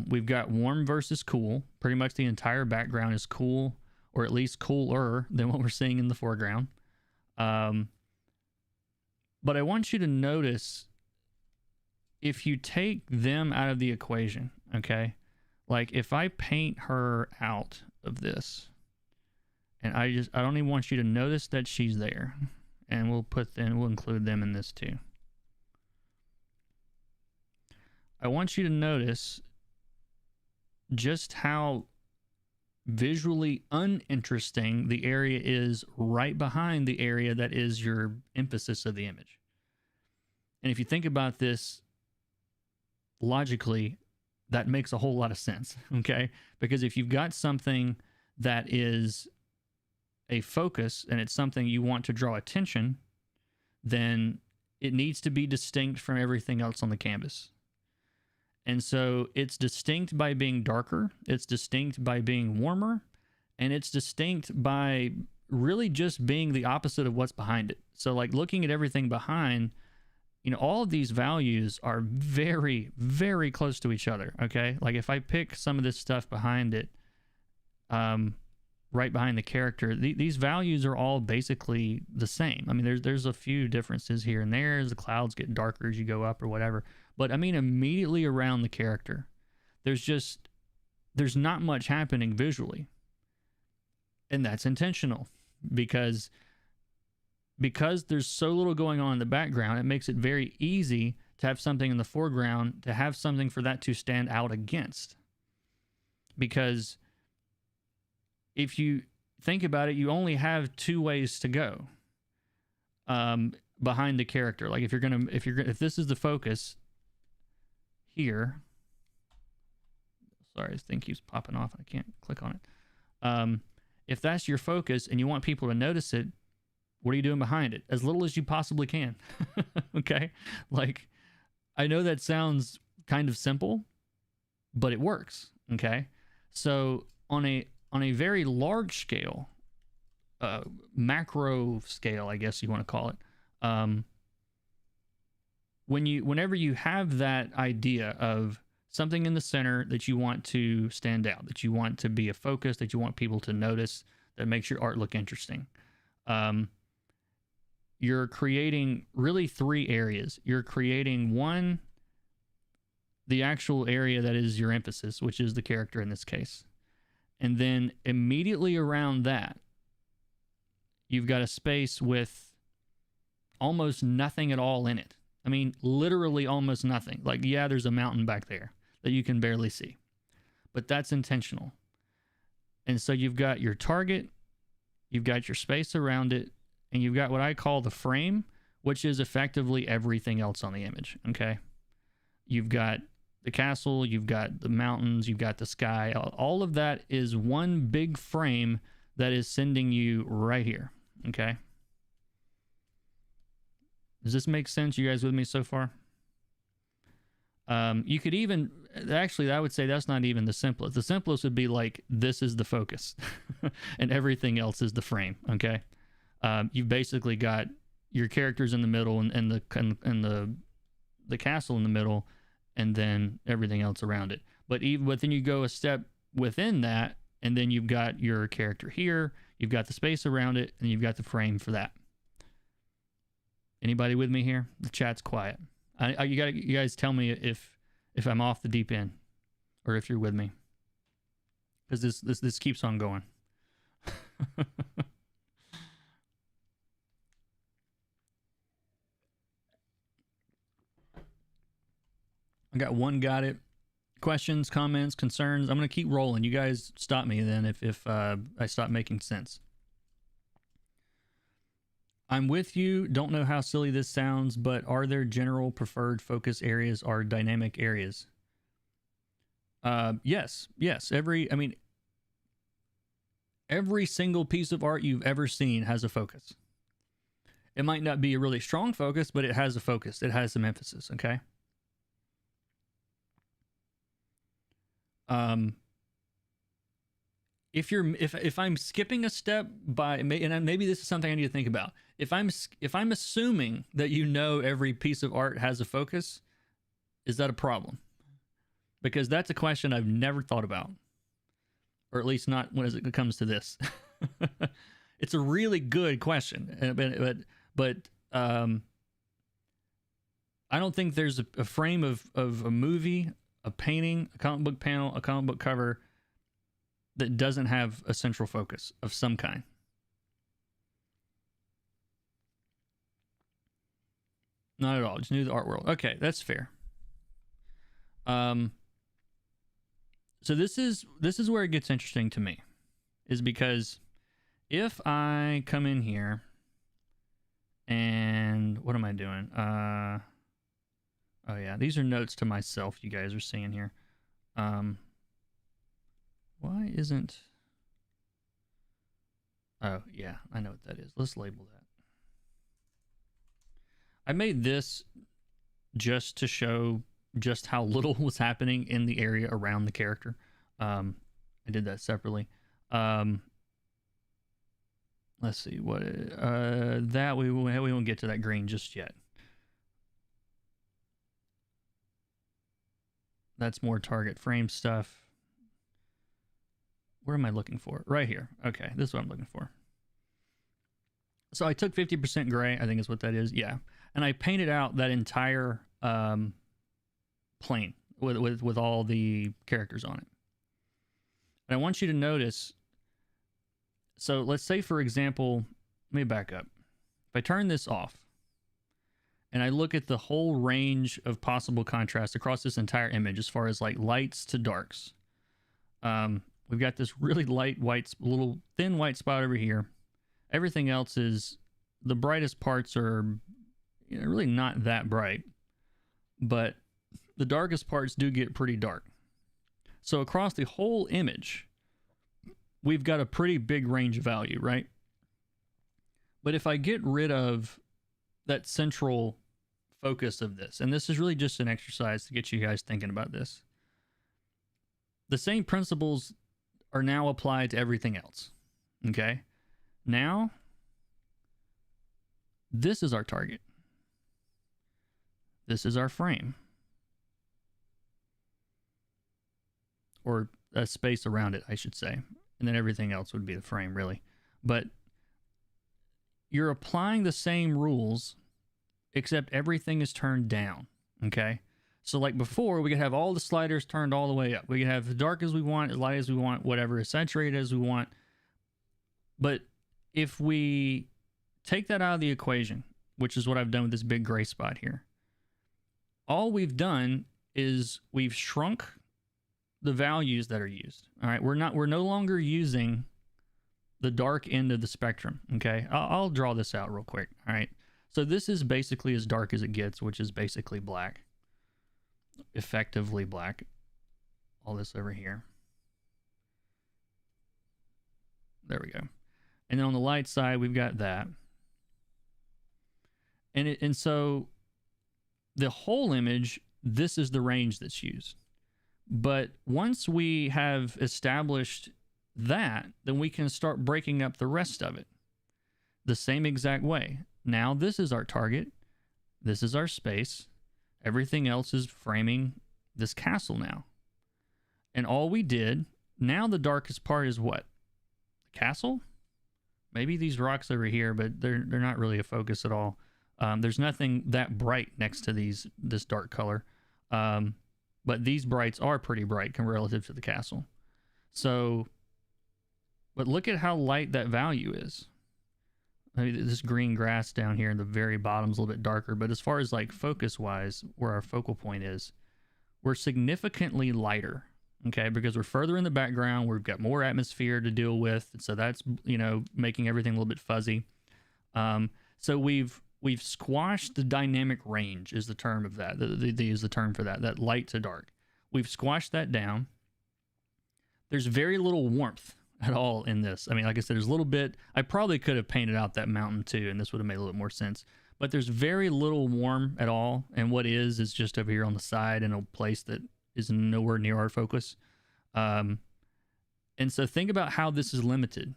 We've got warm versus cool. Pretty much the entire background is cool, or at least cooler than what we're seeing in the foreground. But I want you to notice, if you take them out of the equation, okay? Like if I paint her out of this, and I don't even want you to notice that she's there, and we'll include them in this too. I want you to notice just how visually uninteresting the area is right behind the area that is your emphasis of the image. And if you think about this logically, that makes a whole lot of sense, okay? Because if you've got something that is a focus and it's something you want to draw attention, then it needs to be distinct from everything else on the canvas. And so it's distinct by being darker, it's distinct by being warmer, and it's distinct by really just being the opposite of what's behind it. So like looking at everything behind, you know, all of these values are very, very close to each other, okay? Like if I pick some of this stuff behind it, right behind the character, these values are all basically the same. I mean, there's a few differences here and there as the clouds get darker as you go up or whatever. But I mean, immediately around the character, there's not much happening visually. And that's intentional because there's so little going on in the background, it makes it very easy to have something in the foreground, to have something for that to stand out against. Because if you think about it, you only have two ways to go behind the character. Like if this is the focus here, sorry, this thing keeps popping off and I can't click on it. If that's your focus and you want people to notice it, what are you doing behind it? As little as you possibly can. Okay? Like, I know that sounds kind of simple, but it works. Okay? So on a very large scale, macro scale, I guess you want to call it, whenever you have that idea of something in the center that you want to stand out, that you want to be a focus, that you want people to notice, that makes your art look interesting, you're creating really three areas. You're creating one, the actual area that is your emphasis, which is the character in this case. And then immediately around that, you've got a space with almost nothing at all in it. I mean, literally almost nothing. Like, yeah, there's a mountain back there that you can barely see, but that's intentional. And so you've got your target, you've got your space around it, and you've got what I call the frame, which is effectively everything else on the image, okay? You've got the castle, you've got the mountains, you've got the sky. All of that is one big frame that is sending you right here. Okay. Does this make sense? You guys with me so far? You could even, actually, I would say that's not even the simplest. The simplest would be like, this is the focus and everything else is the frame. Okay. You've basically got your characters in the middle and the castle in the middle, and then everything else around it. But then you go a step within that, and then you've got your character here, you've got the space around it, and you've got the frame for that. Anybody with me here? The chat's quiet. You guys tell me if I'm off the deep end, or if you're with me, because this keeps on going. I got one. Got it. Questions, comments, concerns. I'm gonna keep rolling. You guys stop me then if I stop making sense. I'm with you. Don't know how silly this sounds, but are there general preferred focus areas or dynamic areas? Yes. Every single piece of art you've ever seen has a focus. It might not be a really strong focus, but it has a focus. It has some emphasis. Okay. If I'm skipping a step and maybe this is something I need to think about. If I'm assuming that you know every piece of art has a focus, is that a problem? Because that's a question I've never thought about, or at least not when it comes to this. It's a really good question, but I don't think there's a frame of a movie, a painting, a comic book panel, a comic book cover that doesn't have a central focus of some kind. Not at all. Just new to the art world. Okay, that's fair. So this is where it gets interesting to me, is because if I come in here and what am I doing? Oh yeah, these are notes to myself. You guys are seeing here. Why isn't... Oh, yeah, I know what that is. Let's label that. I made this just to show just how little was happening in the area around the character. I did that separately. Let's see what... that we won't get to that green just yet. That's more target frame stuff. Where am I looking for? Right here. Okay, this is what I'm looking for. So I took 50% gray, I think is what that is. Yeah. And I painted out that entire plane with all the characters on it. And I want you to notice, so let's say, for example, let me back up. If I turn this off and I look at the whole range of possible contrast across this entire image, as far as like lights to darks, we've got this really light white, little thin white spot over here. Everything else is, the brightest parts are really not that bright, but the darkest parts do get pretty dark. So across the whole image, we've got a pretty big range of value, right? But if I get rid of that central focus of this, and this is really just an exercise to get you guys thinking about this, the same principles are now applied to everything else. Okay? Now, this is our target. This is our frame. Or a space around it, I should say. And then everything else would be the frame, really. But you're applying the same rules, except everything is turned down. Okay? So like before, we could have all the sliders turned all the way up. We could have as dark as we want, as light as we want, whatever, as saturated as we want. But if we take that out of the equation, which is what I've done with this big gray spot here, all we've done is we've shrunk the values that are used. All right, we're no longer using the dark end of the spectrum. Okay, I'll draw this out real quick. All right, so this is basically as dark as it gets, which is basically black. effectively black. All this over here. There we go. And then on the light side, we've got that. And so the whole image, this is the range that's used. But once we have established that, then we can start breaking up the rest of it the same exact way. Now this is our target. This is our space. Everything else is framing this castle now. And all we did, now the darkest part is what? The castle? Maybe these rocks over here, but they're not really a focus at all. There's nothing that bright next to this dark color. But these brights are pretty bright relative to the castle. So, but look at how light that value is. Maybe this green grass down here in the very bottom is a little bit darker, but as far as like focus wise, where our focal point is, we're significantly lighter, okay? Because we're further in the background, we've got more atmosphere to deal with. So that's, you know, making everything a little bit fuzzy. So we've squashed the dynamic range is the term of that. They use the term for that light to dark. We've squashed that down. There's very little warmth at all in this. I mean, like I said, there's a little bit. I probably could have painted out that mountain too, and this would have made a little more sense. But there's very little warm at all, and what is just over here on the side in a place that is nowhere near our focus. And so think about how this is limited.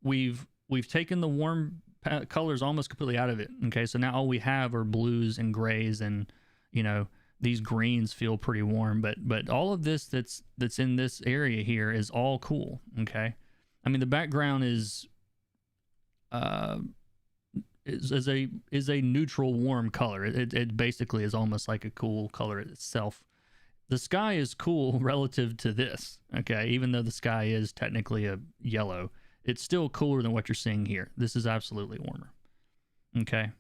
We've taken the warm colors almost completely out of it. Okay, so now all we have are blues and grays, and you know, these greens feel pretty warm, but all of this that's in this area here is all cool. Okay, I mean the background is a neutral warm color. It basically is almost like a cool color itself. The sky is cool relative to this. Okay, even though the sky is technically a yellow, it's still cooler than what you're seeing here. This is absolutely warmer. Okay.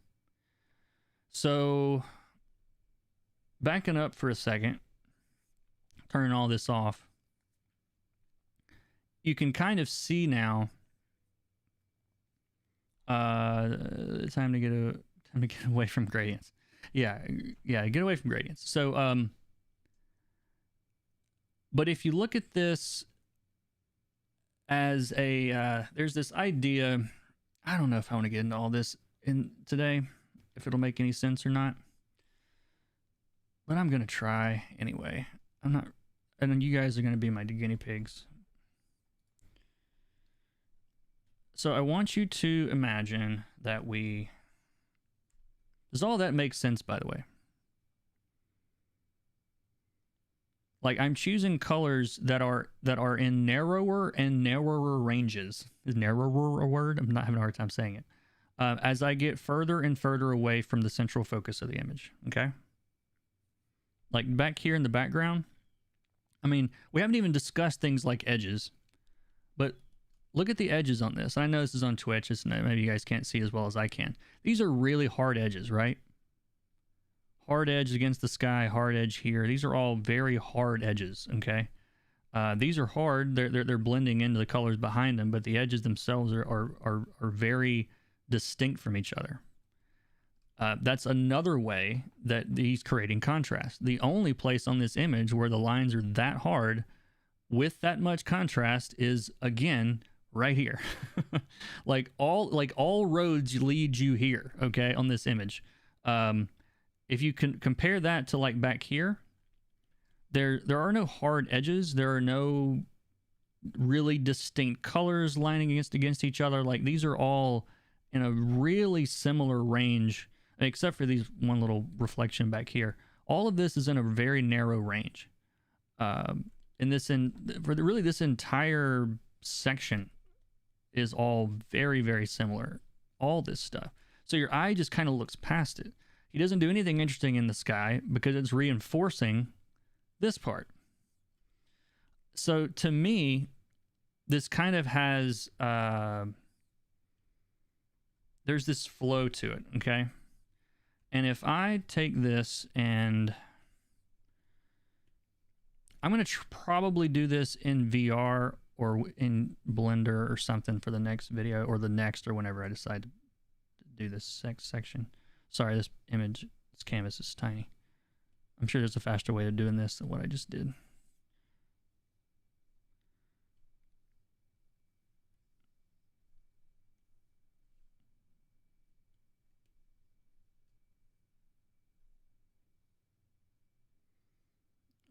So, backing up for a second, turning all this off, you can kind of see now. Time to get away from gradients. Yeah, get away from gradients. So, but if you look at this as a there's this idea, I don't know if I want to get into all this in today, if it'll make any sense or not, but I'm gonna try anyway. I'm not, and then you guys are gonna be my guinea pigs. So I want you to imagine that does all that make sense, by the way? Like, I'm choosing colors that are in narrower and narrower ranges. Is narrower a word? I'm not having a hard time saying it. As I get further and further away from the central focus of the image, okay? Like back here in the background, I mean, we haven't even discussed things like edges, but look at the edges on this. I know this is on Twitch, maybe you guys can't see as well as I can. These are really hard edges, right? Hard edge against the sky, hard edge here. These are all very hard edges, okay? These are hard. They're blending into the colors behind them, but the edges themselves are very distinct from each other. That's another way that he's creating contrast. The only place on this image where the lines are that hard with that much contrast is, again, right here. like all roads lead you here, okay, on this image. If you can compare that to like back here, there are no hard edges. There are no really distinct colors lining against each other. Like, these are all in a really similar range, except for these one little reflection back here. All of this is in a very narrow range. This entire section is all very, very similar. All this stuff. So your eye just kind of looks past it. He doesn't do anything interesting in the sky because it's reinforcing this part. So to me, this kind of has, there's this flow to it, okay? And if I take this and I'm going to probably do this in VR or in Blender or something for the next video, or the next, or whenever I decide to do this section. Sorry, this canvas is tiny. I'm sure there's a faster way of doing this than what I just did.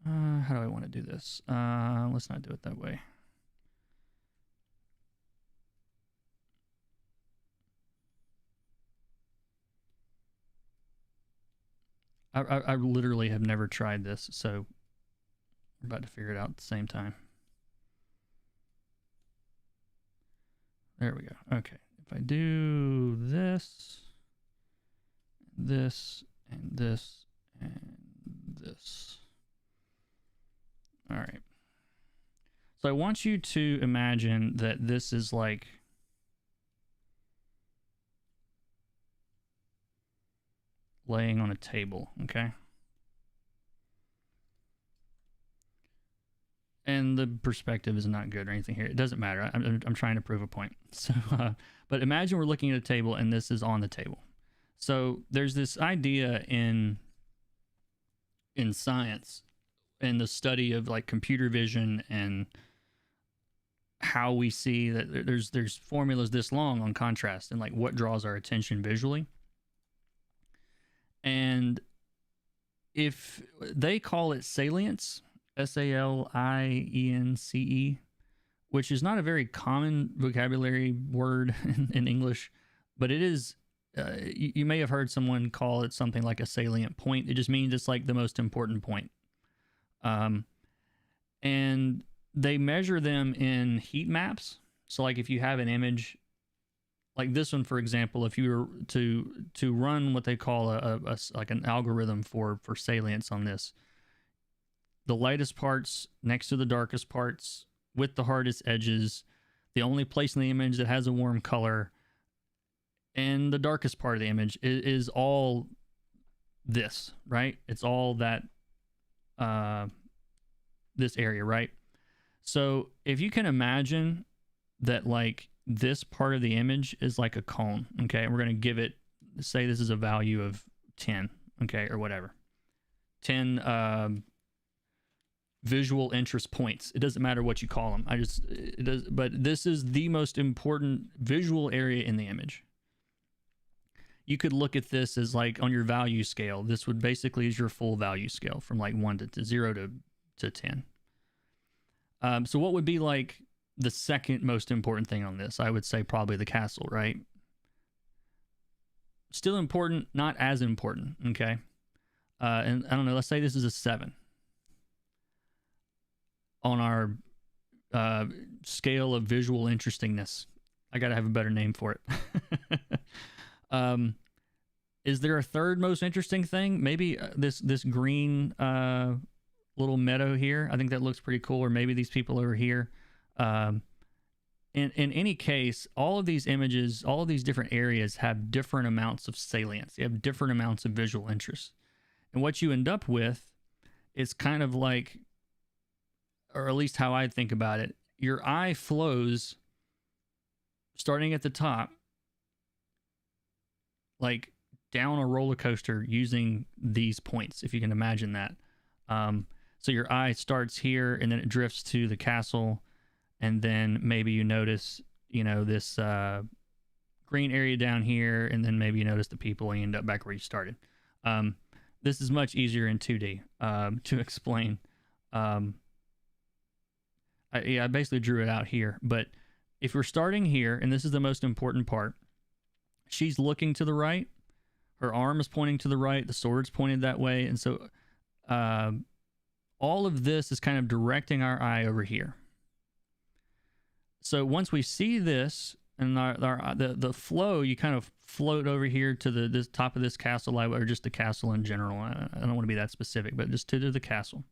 How do I want to do this? Let's not do it that way. I literally have never tried this, so we're about to figure it out at the same time. There we go. Okay. If I do this, this, and this, and this. All right. So I want you to imagine that this is like laying on a table, okay? And the perspective is not good or anything here. It doesn't matter. I'm trying to prove a point. So, but imagine we're looking at a table and this is on the table. So there's this idea in science and the study of like computer vision and how we see that there's formulas this long on contrast and like what draws our attention visually. And if they call it salience, SALIENCE, which is not a very common vocabulary word in English, but it is, you may have heard someone call it something like a salient point. It just means it's like the most important point. And they measure them in heat maps. So like if you have an image like this one, for example, if you were to run what they call a like an algorithm for salience on this, the lightest parts next to the darkest parts with the hardest edges, the only place in the image that has a warm color, and the darkest part of the image is all this, right? It's all that this area, right? So if you can imagine that like this part of the image is like a cone, okay? And we're going to give it, say this is a value of 10, okay, or whatever. 10 visual interest points. It doesn't matter what you call them. But this is the most important visual area in the image. You could look at this as like on your value scale. This would basically is your full value scale from like 1 to 0 to 10. So what would be like the second most important thing on this? I would say probably the castle, right? Still important, not as important, okay? And I don't know, let's say this is a 7 on our scale of visual interestingness. I gotta have a better name for it. Is there a third most interesting thing? Maybe this green little meadow here. I think that looks pretty cool. Or maybe these people over here. In any case, all of these images, all of these different areas have different amounts of salience. They have different amounts of visual interest. And what you end up with is kind of like, or at least how I think about it, your eye flows starting at the top, like down a roller coaster using these points, if you can imagine that. So your eye starts here and then it drifts to the castle. And then maybe you notice, you know, this green area down here, and then maybe you notice the people and you end up back where you started. This is much easier in 2D to explain. I basically drew it out here, but if we're starting here, and this is the most important part, she's looking to the right, her arm is pointing to the right, the sword's pointed that way, and so all of this is kind of directing our eye over here. So once we see this and the flow, you kind of float over here to this top of this castle, or just the castle in general. I don't want to be that specific, but just to the castle.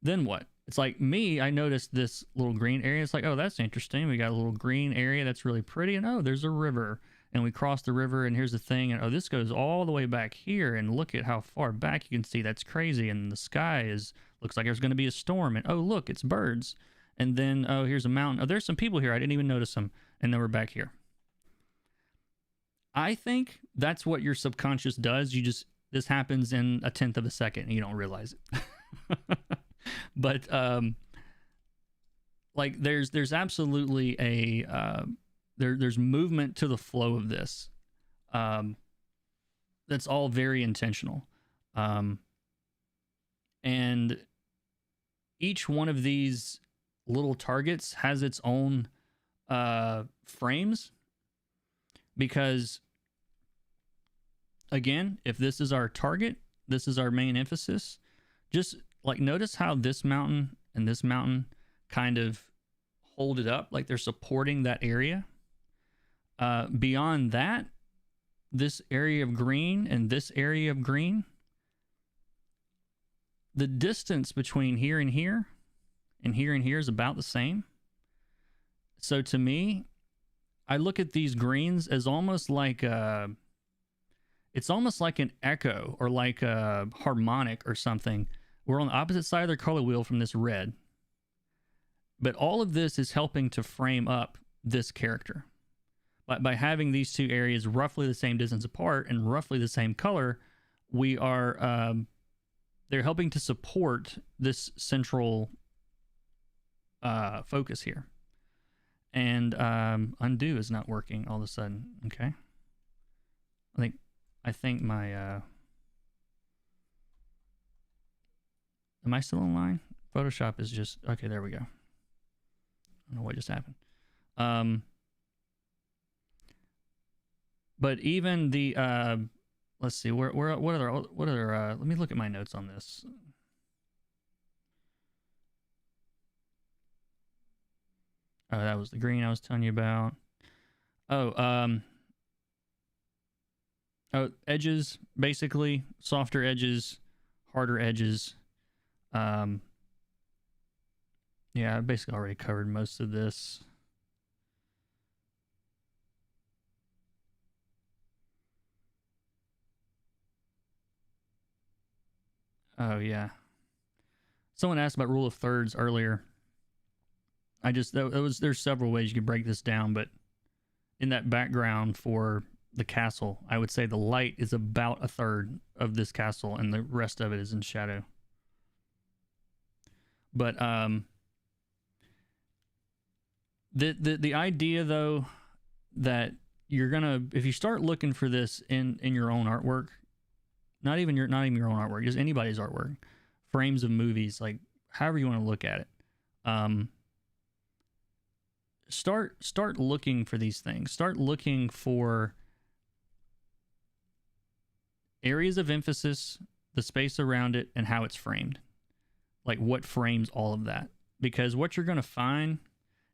Then what? It's like me, I noticed this little green area. It's like, oh, that's interesting. We got a little green area that's really pretty. And oh, there's a river. And we cross the river, and here's the thing. And oh, this goes all the way back here. And look at how far back you can see. That's crazy. And the sky looks like there's going to be a storm. And oh, look, it's birds. And then, oh, here's a mountain. Oh, there's some people here. I didn't even notice them. And then we're back here. I think that's what your subconscious does. This happens in a tenth of a second and you don't realize it. But like there's absolutely a there's movement to the flow of this. That's all very intentional. And each one of these little targets has its own frames, because again, if this is our target, this is our main emphasis, just like notice how this mountain and this mountain kind of hold it up, like they're supporting that area. Beyond that, this area of green and this area of green, the distance between here and here and here and here is about the same. So to me, I look at these greens as almost like it's almost like an echo or like a harmonic or something. We're on the opposite side of their color wheel from this red. But all of this is helping to frame up this character. By having these two areas roughly the same distance apart and roughly the same color, we are they're helping to support this central focus here. And undo is not working all of a sudden. Okay, I think my am I still online? Photoshop is just okay. There we go. I don't know what just happened. But even the let's see, what other let me look at my notes on this. Oh, that was the green I was telling you about. Oh, edges, basically softer edges, harder edges. Yeah, I basically already covered most of this. Oh yeah. Someone asked about rule of thirds earlier. There's several ways you could break this down, but in that background for the castle, I would say the light is about a third of this castle and the rest of it is in shadow. But the idea though that you're gonna, if you start looking for this in your own artwork, not even your own artwork, just anybody's artwork, frames of movies, like however you want to look at it, start looking for these things. Start looking for areas of emphasis, the space around it, and how it's framed. Like what frames all of that. Because what you're going to find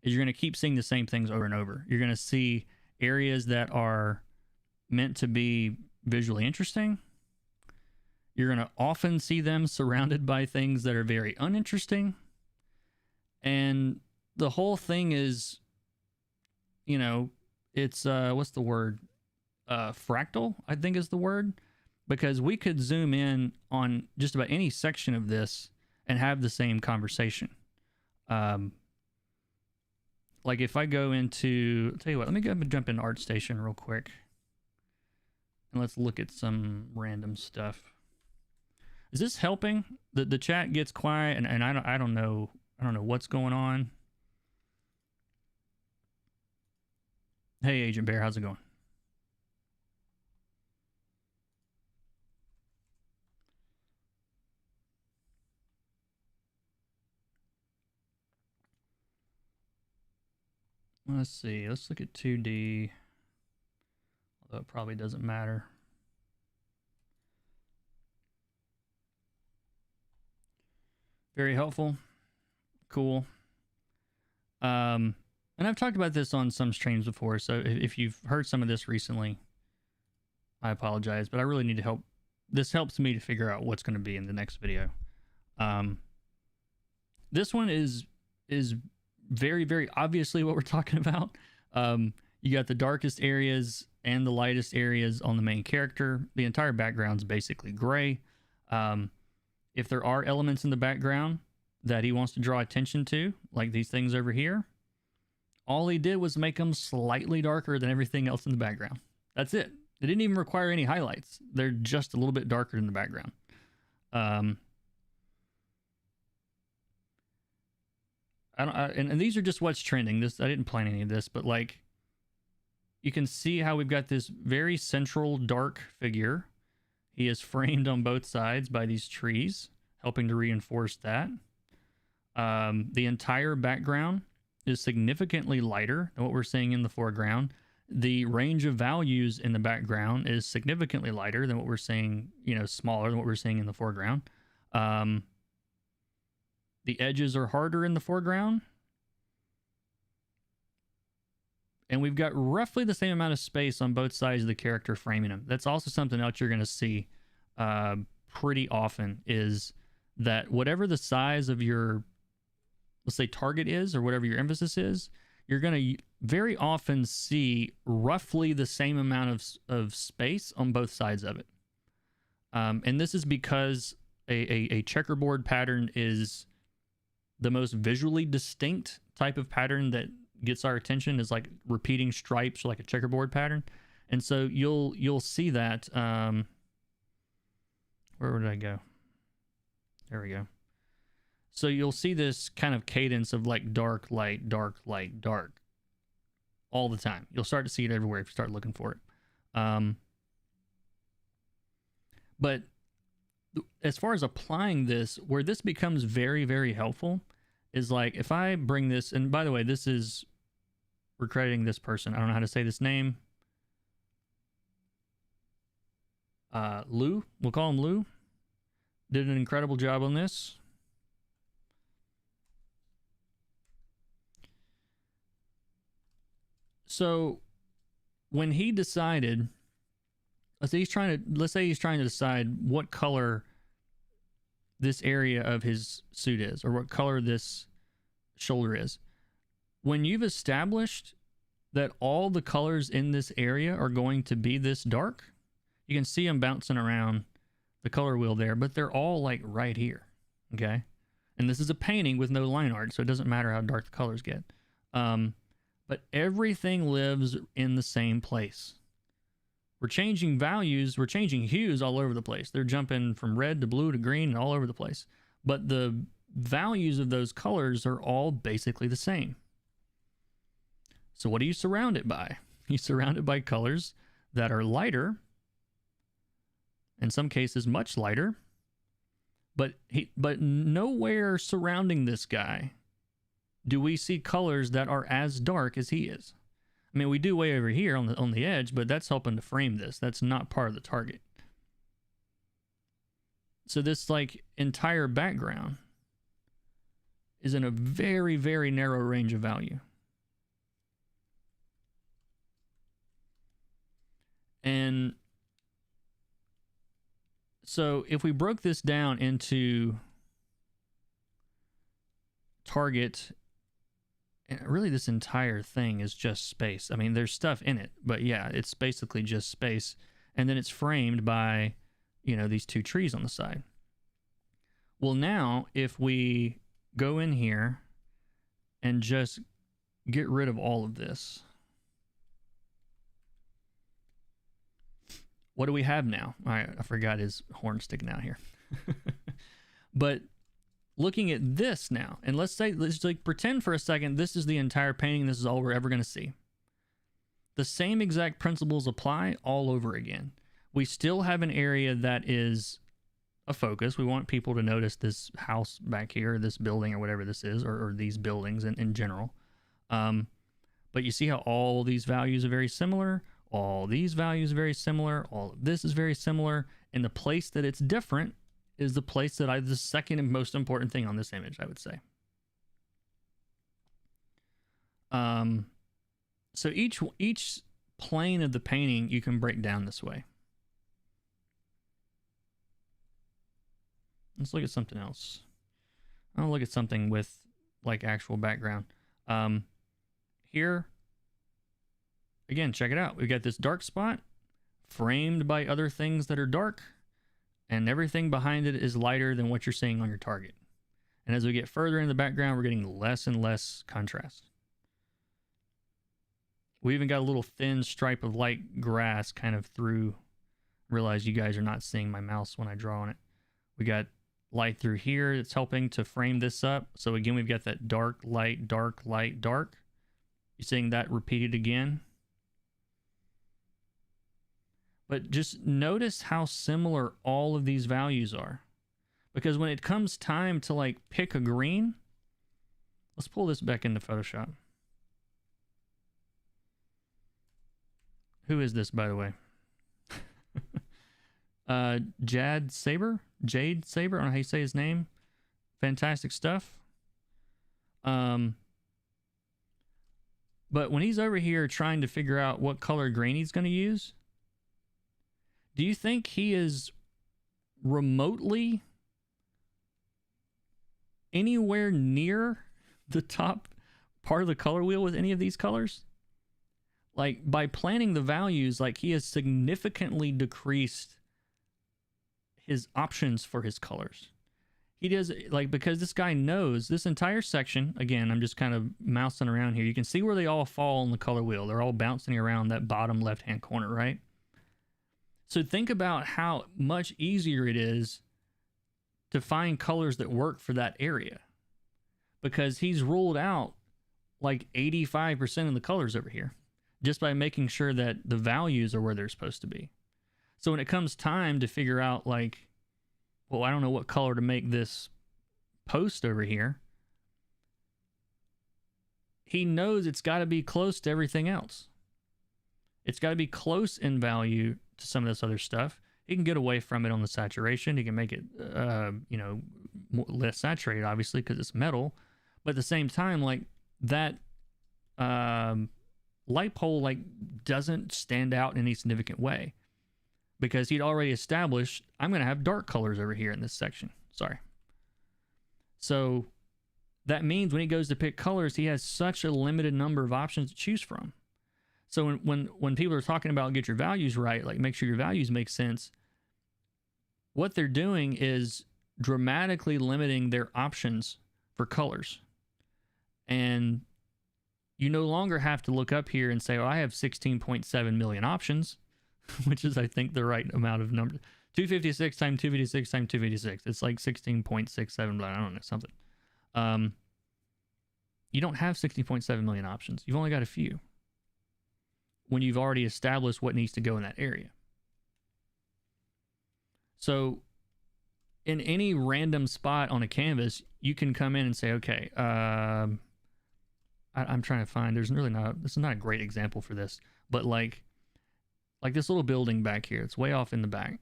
is you're going to keep seeing the same things over and over. You're going to see areas that are meant to be visually interesting. You're going to often see them surrounded by things that are very uninteresting. And the whole thing is, you know, it's, what's the word? Fractal, I think is the word. Because we could zoom in on just about any section of this and have the same conversation. Like if I go into, I'll tell you what, let me go and jump into ArtStation real quick. And let's look at some random stuff. Is this helping? The chat gets quiet and I don't know what's going on. Hey Agent Bear, how's it going? Let's see. Let's look at 2D. Although it probably doesn't matter. Very helpful. Cool. And I've talked about this on some streams before, so if you've heard some of this recently, I apologize, but I really need to help. This helps me to figure out what's going to be in the next video. This one is very, very obviously what we're talking about. You got the darkest areas and the lightest areas on the main character. The entire background's basically gray. If there are elements in the background that he wants to draw attention to, like these things over here, all he did was make them slightly darker than everything else in the background. That's it. It didn't even require any highlights. They're just a little bit darker in the background. And these are just what's trending. This, I didn't plan any of this, but like, you can see how we've got this very central dark figure. He is framed on both sides by these trees, helping to reinforce that. The entire background is significantly lighter than what we're seeing in the foreground. The range of values in the background is significantly lighter than what we're seeing, you know, smaller than what we're seeing in the foreground. The edges are harder in the foreground. And we've got roughly the same amount of space on both sides of the character framing them. That's also something else you're going to see pretty often, is that whatever the size of your, let's say, target is, or whatever your emphasis is, you're going to very often see roughly the same amount of space on both sides of it. And this is because a checkerboard pattern is the most visually distinct type of pattern that gets our attention, is like repeating stripes, or like a checkerboard pattern. And so you'll see that. Where did I go? There we go. So you'll see this kind of cadence of like dark, light, dark, light, dark all the time. You'll start to see it everywhere if you start looking for it. But as far as applying this, where this becomes very, very helpful is like, if I bring this, and by the way, this is, we're crediting this person. I don't know how to say this name. Lou, we'll call him Lou. Did an incredible job on this. So when he decided, let's say he's trying to decide what color this area of his suit is, or what color this shoulder is. When you've established that all the colors in this area are going to be this dark, you can see them bouncing around the color wheel there, but they're all like right here. Okay. And this is a painting with no line art, so it doesn't matter how dark the colors get. But everything lives in the same place. We're changing values, we're changing hues all over the place. They're jumping from red to blue to green and all over the place. But the values of those colors are all basically the same. So what do you surround it by? You surround it by colors that are lighter, in some cases much lighter, but nowhere surrounding this guy do we see colors that are as dark as he is. I mean, we do way over here on the edge, but that's helping to frame this. That's not part of the target. So this like entire background is in a very, very narrow range of value. And so if we broke this down into target, and really this entire thing is just space. I mean, there's stuff in it, but yeah, it's basically just space. And then it's framed by, you know, these two trees on the side. Well, now if we go in here and just get rid of all of this, what do we have now? I forgot his horn sticking out here. But looking at this now, and let's like pretend for a second this is the entire painting, this is all we're ever going to see. The same exact principles apply all over again. We still have an area that is a focus. We want people to notice this house back here, this building or whatever this is, or these buildings in general. But you see how all these values are very similar? All these values are very similar. All of this is very similar. And the place that it's different is the place that the second and most important thing on this image, I would say. So each plane of the painting you can break down this way. Let's look at something else. I'll look at something with like actual background. Here, again, check it out. We've got this dark spot framed by other things that are dark, and everything behind it is lighter than what you're seeing on your target. And as we get further in the background, we're getting less and less contrast. We even got a little thin stripe of light grass kind of through. Realize you guys are not seeing my mouse when I draw on it. We got light through here. It's helping to frame this up. So again, we've got that dark, light, dark, light, dark. You're seeing that repeated again. But just notice how similar all of these values are. Because when it comes time to like pick a green, let's pull this back into Photoshop. Who is this, by the way? Jade Saber? I don't know how you say his name. Fantastic stuff. But when he's over here trying to figure out what color green he's going to use, do you think he is remotely anywhere near the top part of the color wheel with any of these colors? Like, by planning the values, like, he has significantly decreased his options for his colors. He does, like, because this guy knows this entire section. Again, I'm just kind of mousing around here. You can see where they all fall on the color wheel. They're all bouncing around that bottom left-hand corner, right? So think about how much easier it is to find colors that work for that area, because he's ruled out like 85% of the colors over here just by making sure that the values are where they're supposed to be. So when it comes time to figure out, like, well, I don't know what color to make this post over here, he knows it's got to be close to everything else. It's got to be close in value to some of this other stuff. He can get away from it on the saturation. He can make it, less saturated, obviously, because it's metal. But at the same time, like, that light pole, like, doesn't stand out in any significant way, because he'd already established, I'm going to have dark colors over here in this section. Sorry. So that means when he goes to pick colors, he has such a limited number of options to choose from. So when people are talking about get your values right, like make sure your values make sense, what they're doing is dramatically limiting their options for colors. And you no longer have to look up here and say, oh, I have 16.7 million options, which is, I think, the right amount of numbers. 256 times 256 times 256. It's like 16.67, I don't know, something. You don't have 16.7 million options. You've only got a few, when you've already established what needs to go in that area. So in any random spot on a canvas, you can come in and say, okay, I'm trying to find, this is not a great example for this, but like this little building back here, it's way off in the back.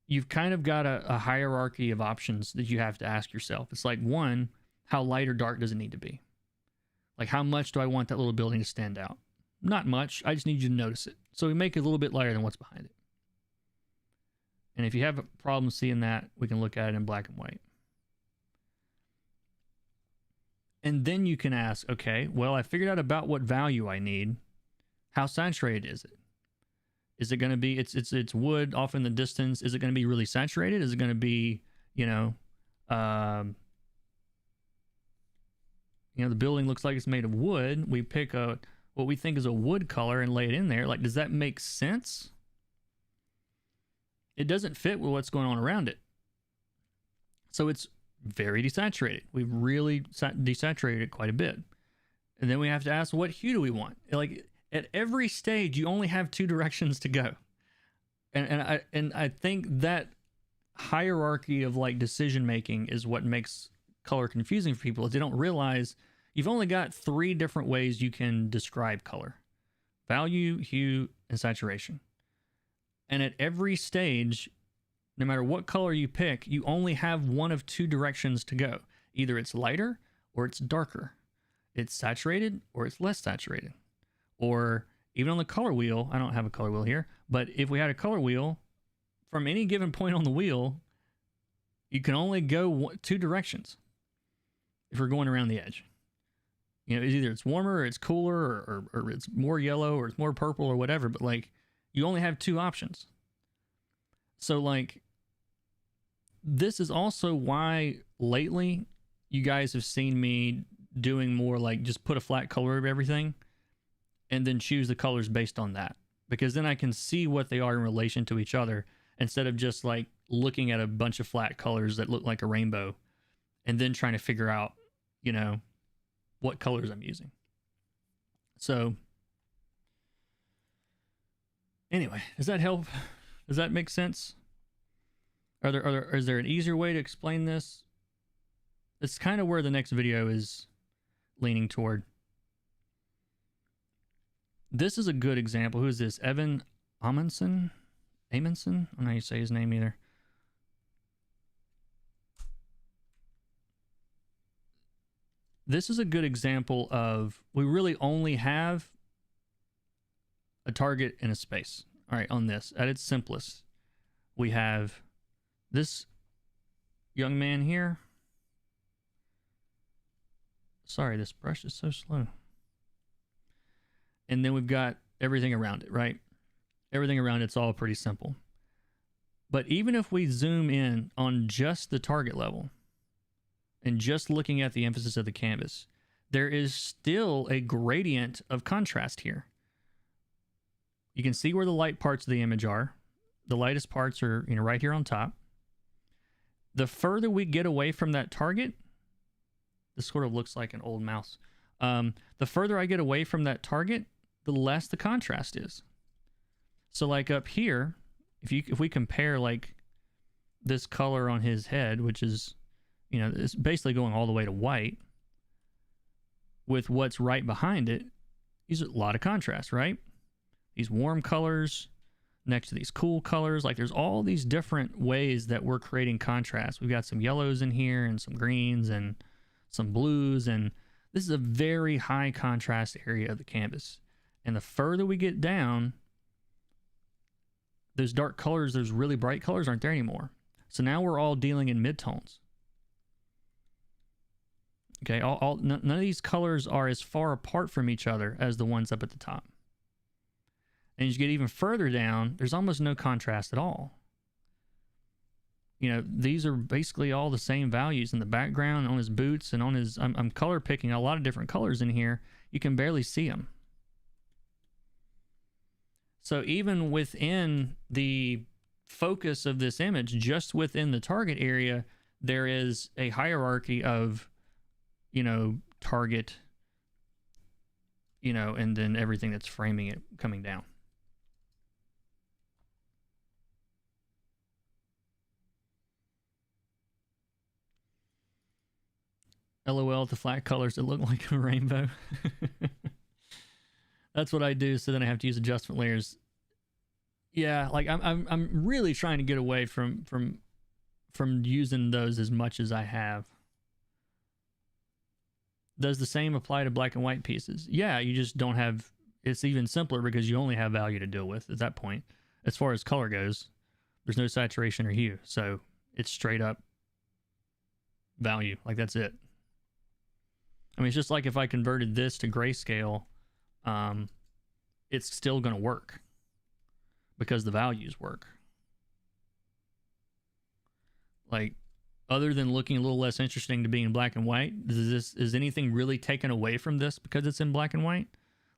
You've kind of got a hierarchy of options that you have to ask yourself. It's like, one, how light or dark does it need to be? Like, how much do I want that little building to stand out? Not much. I just need you to notice it. So we make it a little bit lighter than what's behind it. And if you have a problem seeing that, we can look at it in black and white. And then you can ask, okay, well, I figured out about what value I need. How saturated is it? Is it going to be, it's wood off in the distance. Is it going to be really saturated? Is it going to be, the building looks like it's made of wood. We pick what we think is a wood color and lay it in there. Like, does that make sense? It doesn't fit with what's going on around it. So it's very desaturated. We've really desaturated it quite a bit. And then we have to ask, what hue do we want? Like, at every stage, you only have two directions to go. And I think that hierarchy of like decision making is what makes color confusing for people, is they don't realize you've only got three different ways you can describe color: value, hue, and saturation. And at every stage, no matter what color you pick, you only have one of two directions to go. Either it's lighter or it's darker. It's saturated or it's less saturated. Or even on the color wheel, I don't have a color wheel here, but if we had a color wheel, from any given point on the wheel, you can only go two directions if we're going around the edge. It's either it's warmer or it's cooler, or it's more yellow or it's more purple or whatever, but like, you only have two options. So like, this is also why lately you guys have seen me doing more like just put a flat color over everything and then choose the colors based on that, because then I can see what they are in relation to each other instead of just like looking at a bunch of flat colors that look like a rainbow and then trying to figure out, you know, what colors I'm using. So anyway, does that help? Does that make sense? Is there an easier way to explain this? It's kind of where the next video is leaning toward. This is a good example. Who is this? Evan Amundsen? Amundsen? I don't know how you say his name either. This is a good example of, we really only have a target and a space. All right, on this, at its simplest, we have this young man here. Sorry, this brush is so slow. And then we've got everything around it, right? Everything around it's all pretty simple. But even if we zoom in on just the target level and just looking at the emphasis of the canvas, there is still a gradient of contrast here. You can see where the light parts of the image are. The lightest parts are, you know, right here on top. The further we get away from that target, this sort of looks like an old mouse. The further I get away from that target, the less the contrast is. So like up here, if we compare like this color on his head, which is, you know, it's basically going all the way to white, with what's right behind it, there's a lot of contrast, right? These warm colors next to these cool colors, like there's all these different ways that we're creating contrast. We've got some yellows in here and some greens and some blues, and this is a very high contrast area of the canvas. And the further we get down, those dark colors, those really bright colors aren't there anymore. So now we're all dealing in midtones. Okay, none of these colors are as far apart from each other as the ones up at the top. And as you get even further down, there's almost no contrast at all. You know, these are basically all the same values in the background, on his boots, and on his... I'm color picking a lot of different colors in here. You can barely see them. So even within the focus of this image, just within the target area, there is a hierarchy of, you know, target, you know, and then everything that's framing it coming down. LOL at the flat colors that look like a rainbow. That's what I do, so then I have to use adjustment layers. Yeah, like I'm really trying to get away from using those as much as I have. Does the same apply to black and white pieces? Yeah, you just don't have... It's even simpler because you only have value to deal with at that point. As far as color goes, there's no saturation or hue, so it's straight up value. Like, that's it. I mean, it's just like if I converted this to grayscale, it's still going to work because the values work. Like, other than looking a little less interesting to being in black and white, is anything really taken away from this because it's in black and white?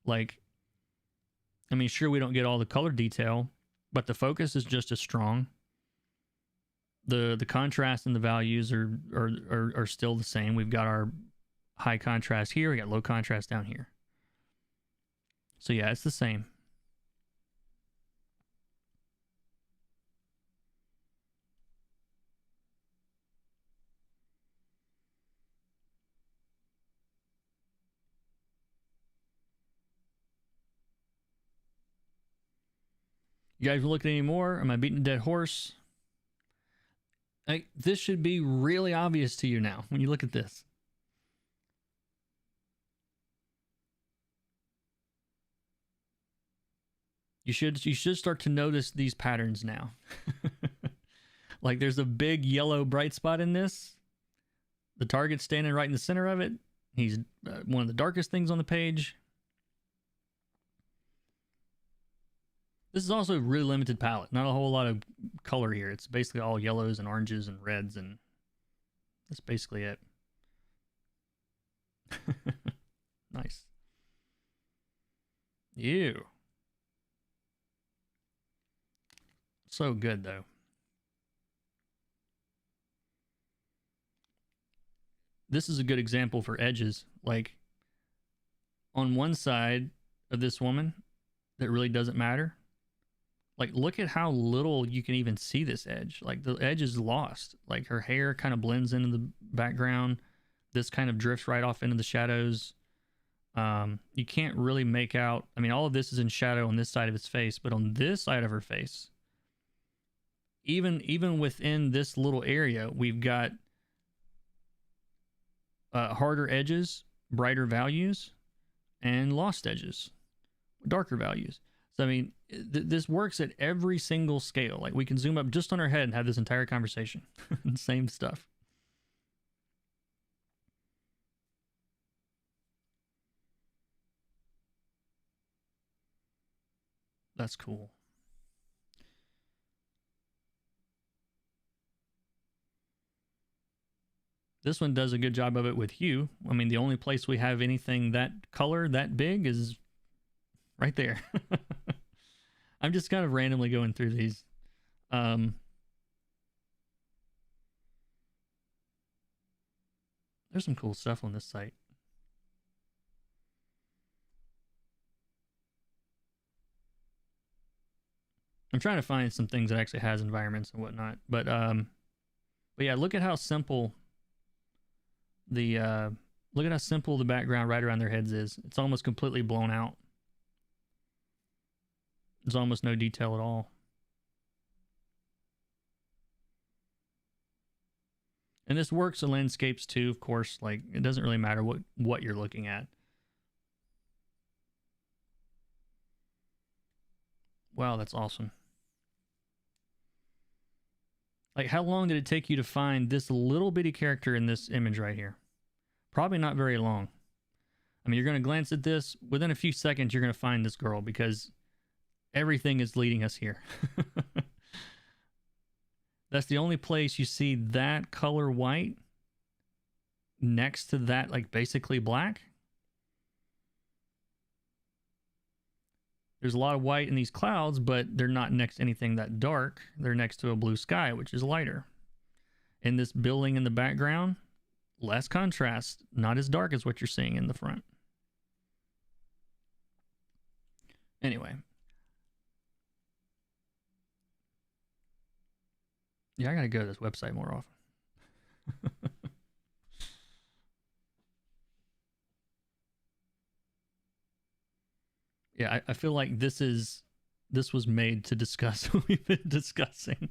Like, I mean, sure, we don't get all the color detail, but the focus is just as strong. The contrast and the values are still the same. We've got our high contrast here, we got low contrast down here. So yeah, it's the same. You guys looking anymore? Am I beating a dead horse? This should be really obvious to you now when you look at this. You should start to notice these patterns now. Like, there's a big yellow bright spot in this. The target's standing right in the center of it. He's one of the darkest things on the page. This is also a really limited palette. Not a whole lot of color here. It's basically all yellows and oranges and reds, and that's basically it. Nice. Ew. So good though. This is a good example for edges. Like on one side of this woman that really doesn't matter. Like look at how little you can even see this edge. Like the edge is lost. Like her hair kind of blends into the background. This kind of drifts right off into the shadows. You can't really make out. I mean, all of this is in shadow on this side of his face, but on this side of her face, even within this little area, we've got harder edges, brighter values, and lost edges, darker values. So I mean, this works at every single scale. Like we can zoom up just on her head and have this entire conversation. Same stuff. That's cool. This one does a good job of it with hue. I mean, the only place we have anything that color, that big, is right there. I'm just kind of randomly going through these. There's some cool stuff on this site. I'm trying to find some things that actually has environments and whatnot. But yeah, look at how simple the background right around their heads is. It's almost completely blown out. There's almost no detail at all. And this works in landscapes too, of course. Like it doesn't really matter what you're looking at. Wow, that's awesome. Like how long did it take you to find this little bitty character in this image right here? Probably not very long. I mean, you're going to glance at this. Within a few seconds, you're going to find this girl because everything is leading us here. That's the only place you see that color white next to that, like basically black. There's a lot of white in these clouds, but they're not next to anything that dark. They're next to a blue sky, which is lighter. And this building in the background, less contrast, not as dark as what you're seeing in the front. Anyway. Yeah, I gotta go to this website more often. Yeah, I feel like this was made to discuss what we've been discussing.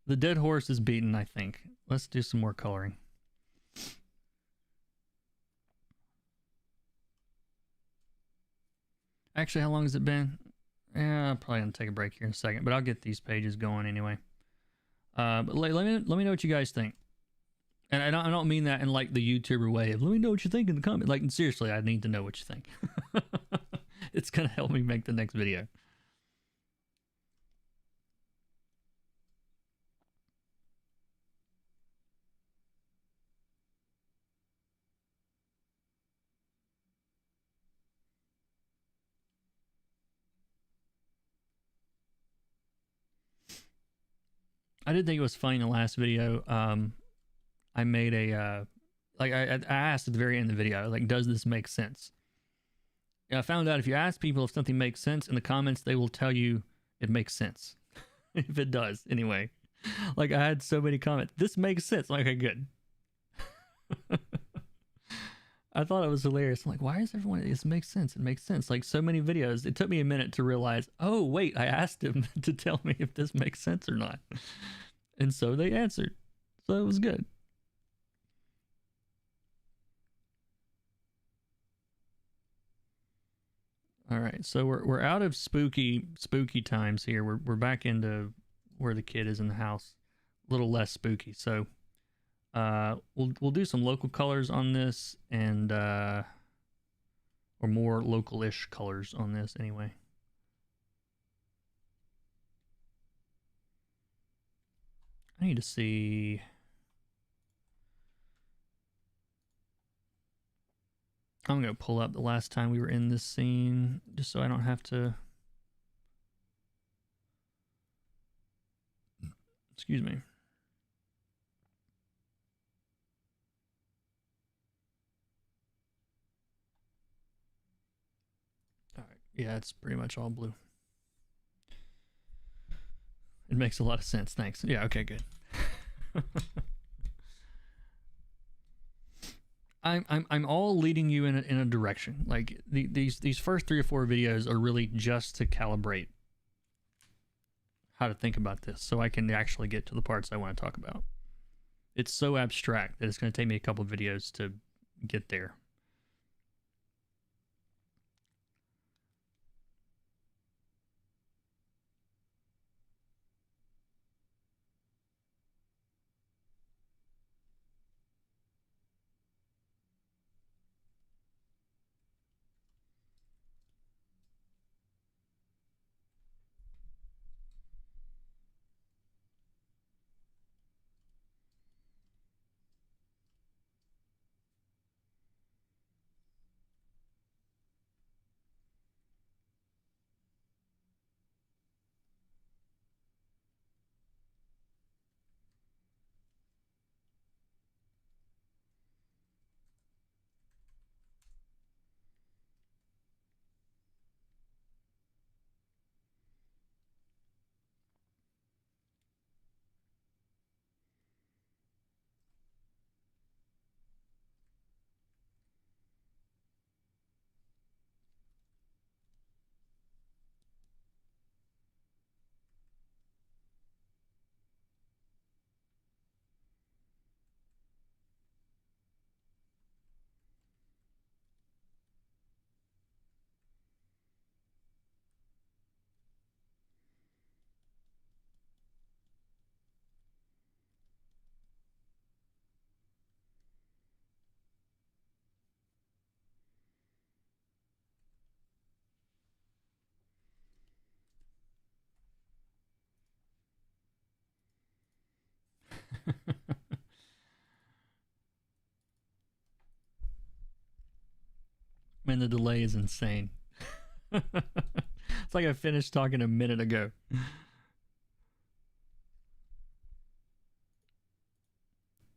The dead horse is beaten, I think. Let's do some more coloring. Actually, how long has it been? Yeah, I'm probably gonna take a break here in a second, but I'll get these pages going anyway. But let me know what you guys think. And I don't mean that in like the YouTuber way of let me know what you think in the comment. Like seriously, I need to know what you think. It's gonna help me make the next video. I did think it was funny in the last video. I made a like I asked at the very end of the video, like, does this make sense? I found out if you ask people if something makes sense in the comments, they will tell you it makes sense. If it does, anyway. Like I had so many comments. This makes sense. I'm like, okay, good. I thought it was hilarious. I'm like, why is everyone? This makes sense. It makes sense. Like so many videos. It took me a minute to realize. Oh wait, I asked him to tell me if this makes sense or not, and so they answered. So it was good. All right, so we're out of spooky times here. We're back into where the kid is in the house, a little less spooky. So, we'll do some local colors on this, and or more local-ish colors on this anyway. I need to see. I'm going to pull up the last time we were in this scene just so I don't have to. Excuse me. All right. Yeah, it's pretty much all blue. It makes a lot of sense. Thanks. Yeah, okay, good. I'm all leading you in a direction. Like these first 3 or 4 videos are really just to calibrate how to think about this so I can actually get to the parts I want to talk about. It's so abstract that it's going to take me a couple of videos to get there. Man, the delay is insane. It's like I finished talking a minute ago.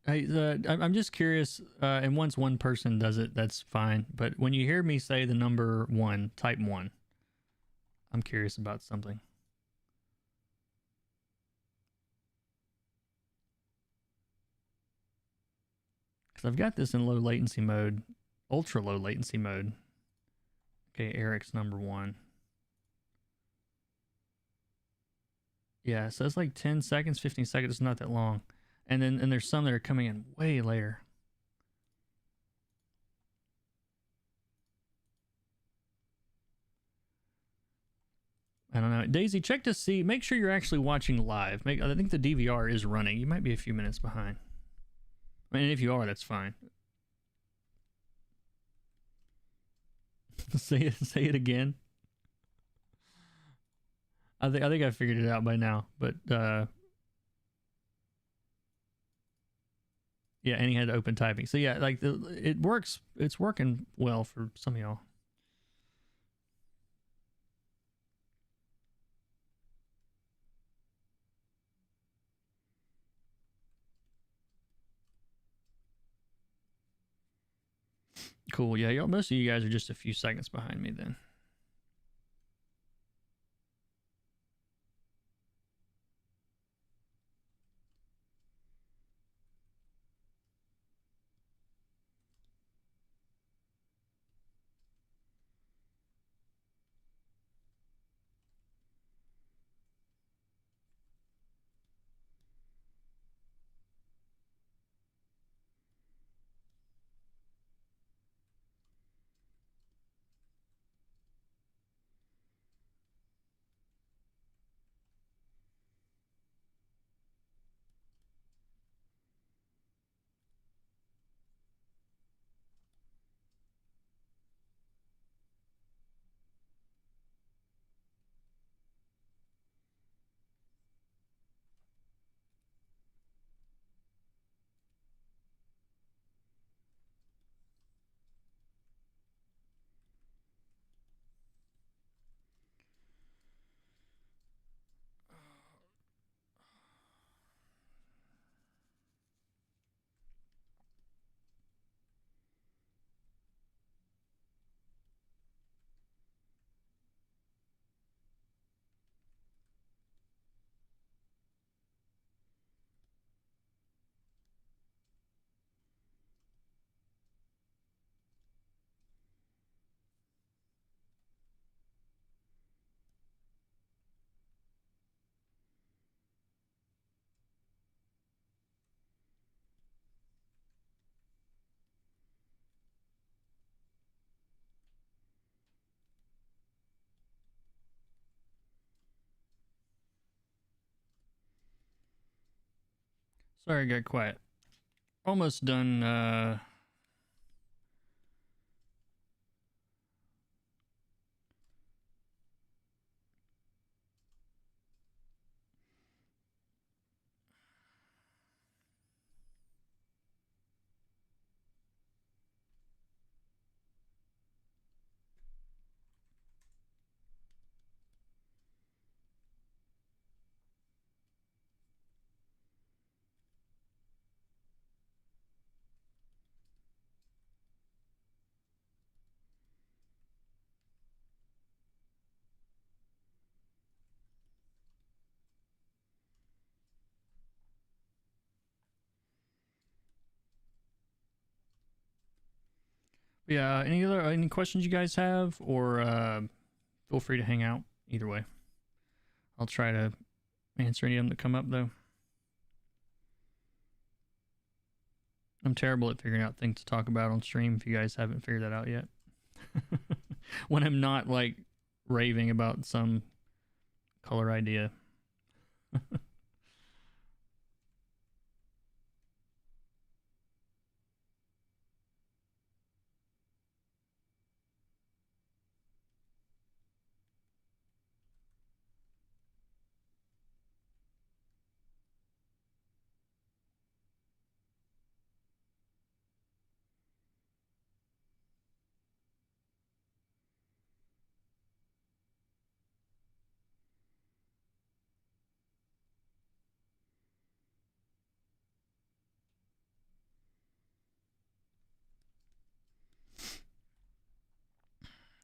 I'm just curious, and once one person does it, that's fine. But when you hear me say the number 1, type 1. I'm curious about something. Because I've got this in low latency mode, ultra low latency mode. Okay, Eric's number 1. Yeah, so it's like 10 seconds, 15 seconds. It's not that long. And then there's some that are coming in way later. I don't know. Daisy, check to see. Make sure you're actually watching live. I think the DVR is running. You might be a few minutes behind. I mean, if you are, that's fine. Say it again. I think I figured it out by now, but yeah, and he had open typing. So yeah, like it works. It's working well for some of y'all. Cool. Yeah, y'all. Most of you guys are just a few seconds behind me then. Sorry, I got quiet. Almost done. Yeah. Any questions you guys have, or feel free to hang out. Either way, I'll try to answer any of them that come up though. I'm terrible at figuring out things to talk about on stream. If you guys haven't figured that out yet, when I'm not like raving about some color idea.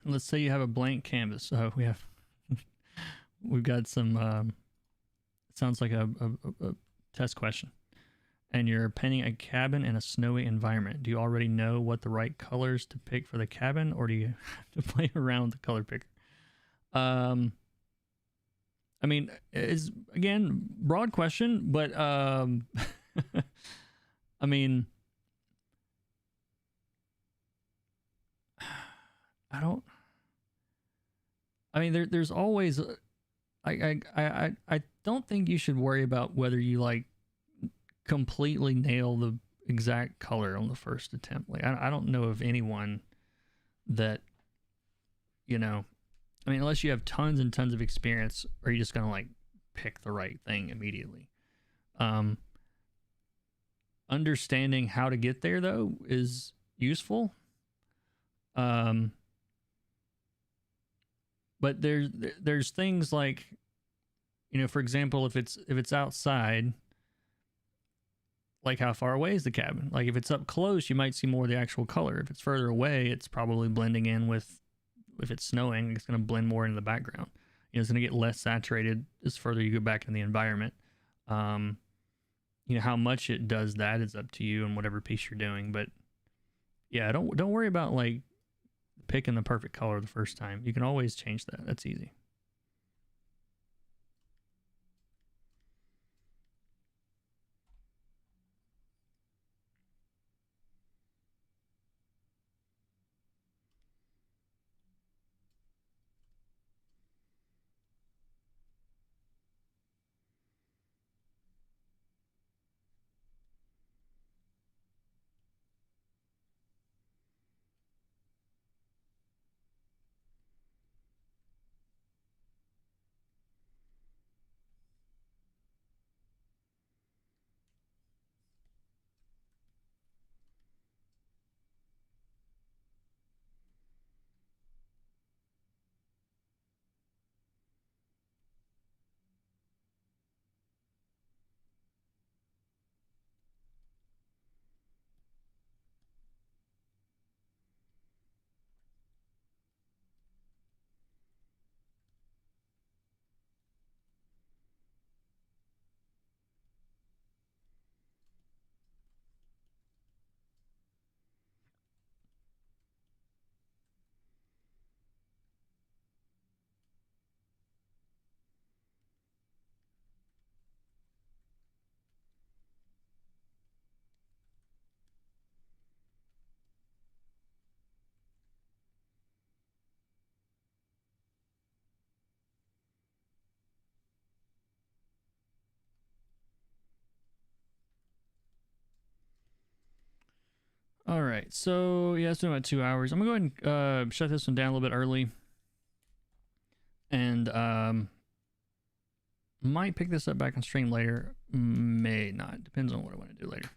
Let's say you have a blank canvas. So we've got some. Sounds like a test question. And you're painting a cabin in a snowy environment. Do you already know what the right colors to pick for the cabin, or do you have to play around with the color picker? I mean, it's again broad question, but I mean, I don't. I mean, there's always. I don't think you should worry about whether you like completely nail the exact color on the first attempt. Like, I don't know of anyone that, you know, I mean, unless you have tons and tons of experience, are you just gonna like pick the right thing immediately? Um, Understanding how to get there though is useful. Um, but there's things like, you know, for example, if it's outside, like how far away is the cabin? Like if it's up close, you might see more of the actual color. If it's further away, it's probably blending in with. If it's snowing, it's going to blend more into the background. You know, it's going to get less saturated as further you go back in the environment. Um, you know, how much it does that is up to you and whatever piece you're doing. But yeah, don't worry about like picking the perfect color the first time. You can always change that. That's easy. All right, so yeah, it's been about 2 hours. I'm gonna go ahead and shut this one down a little bit early, and might pick this up back on stream later. May not. Depends on what I want to do later.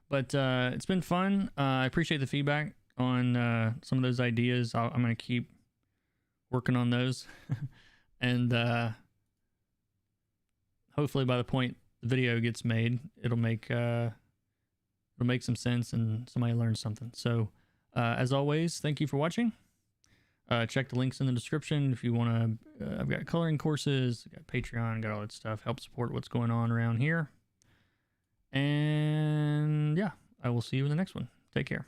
But it's been fun. I appreciate the feedback on some of those ideas. I'm gonna keep working on those, and hopefully by the point the video gets made, it'll make some sense and somebody learns something. So as always, thank you for watching. Check the links in the description if you want to. I've got coloring courses, I've got Patreon, got all that stuff. Help support what's going on around here. And yeah, I will see you in the next one. Take care.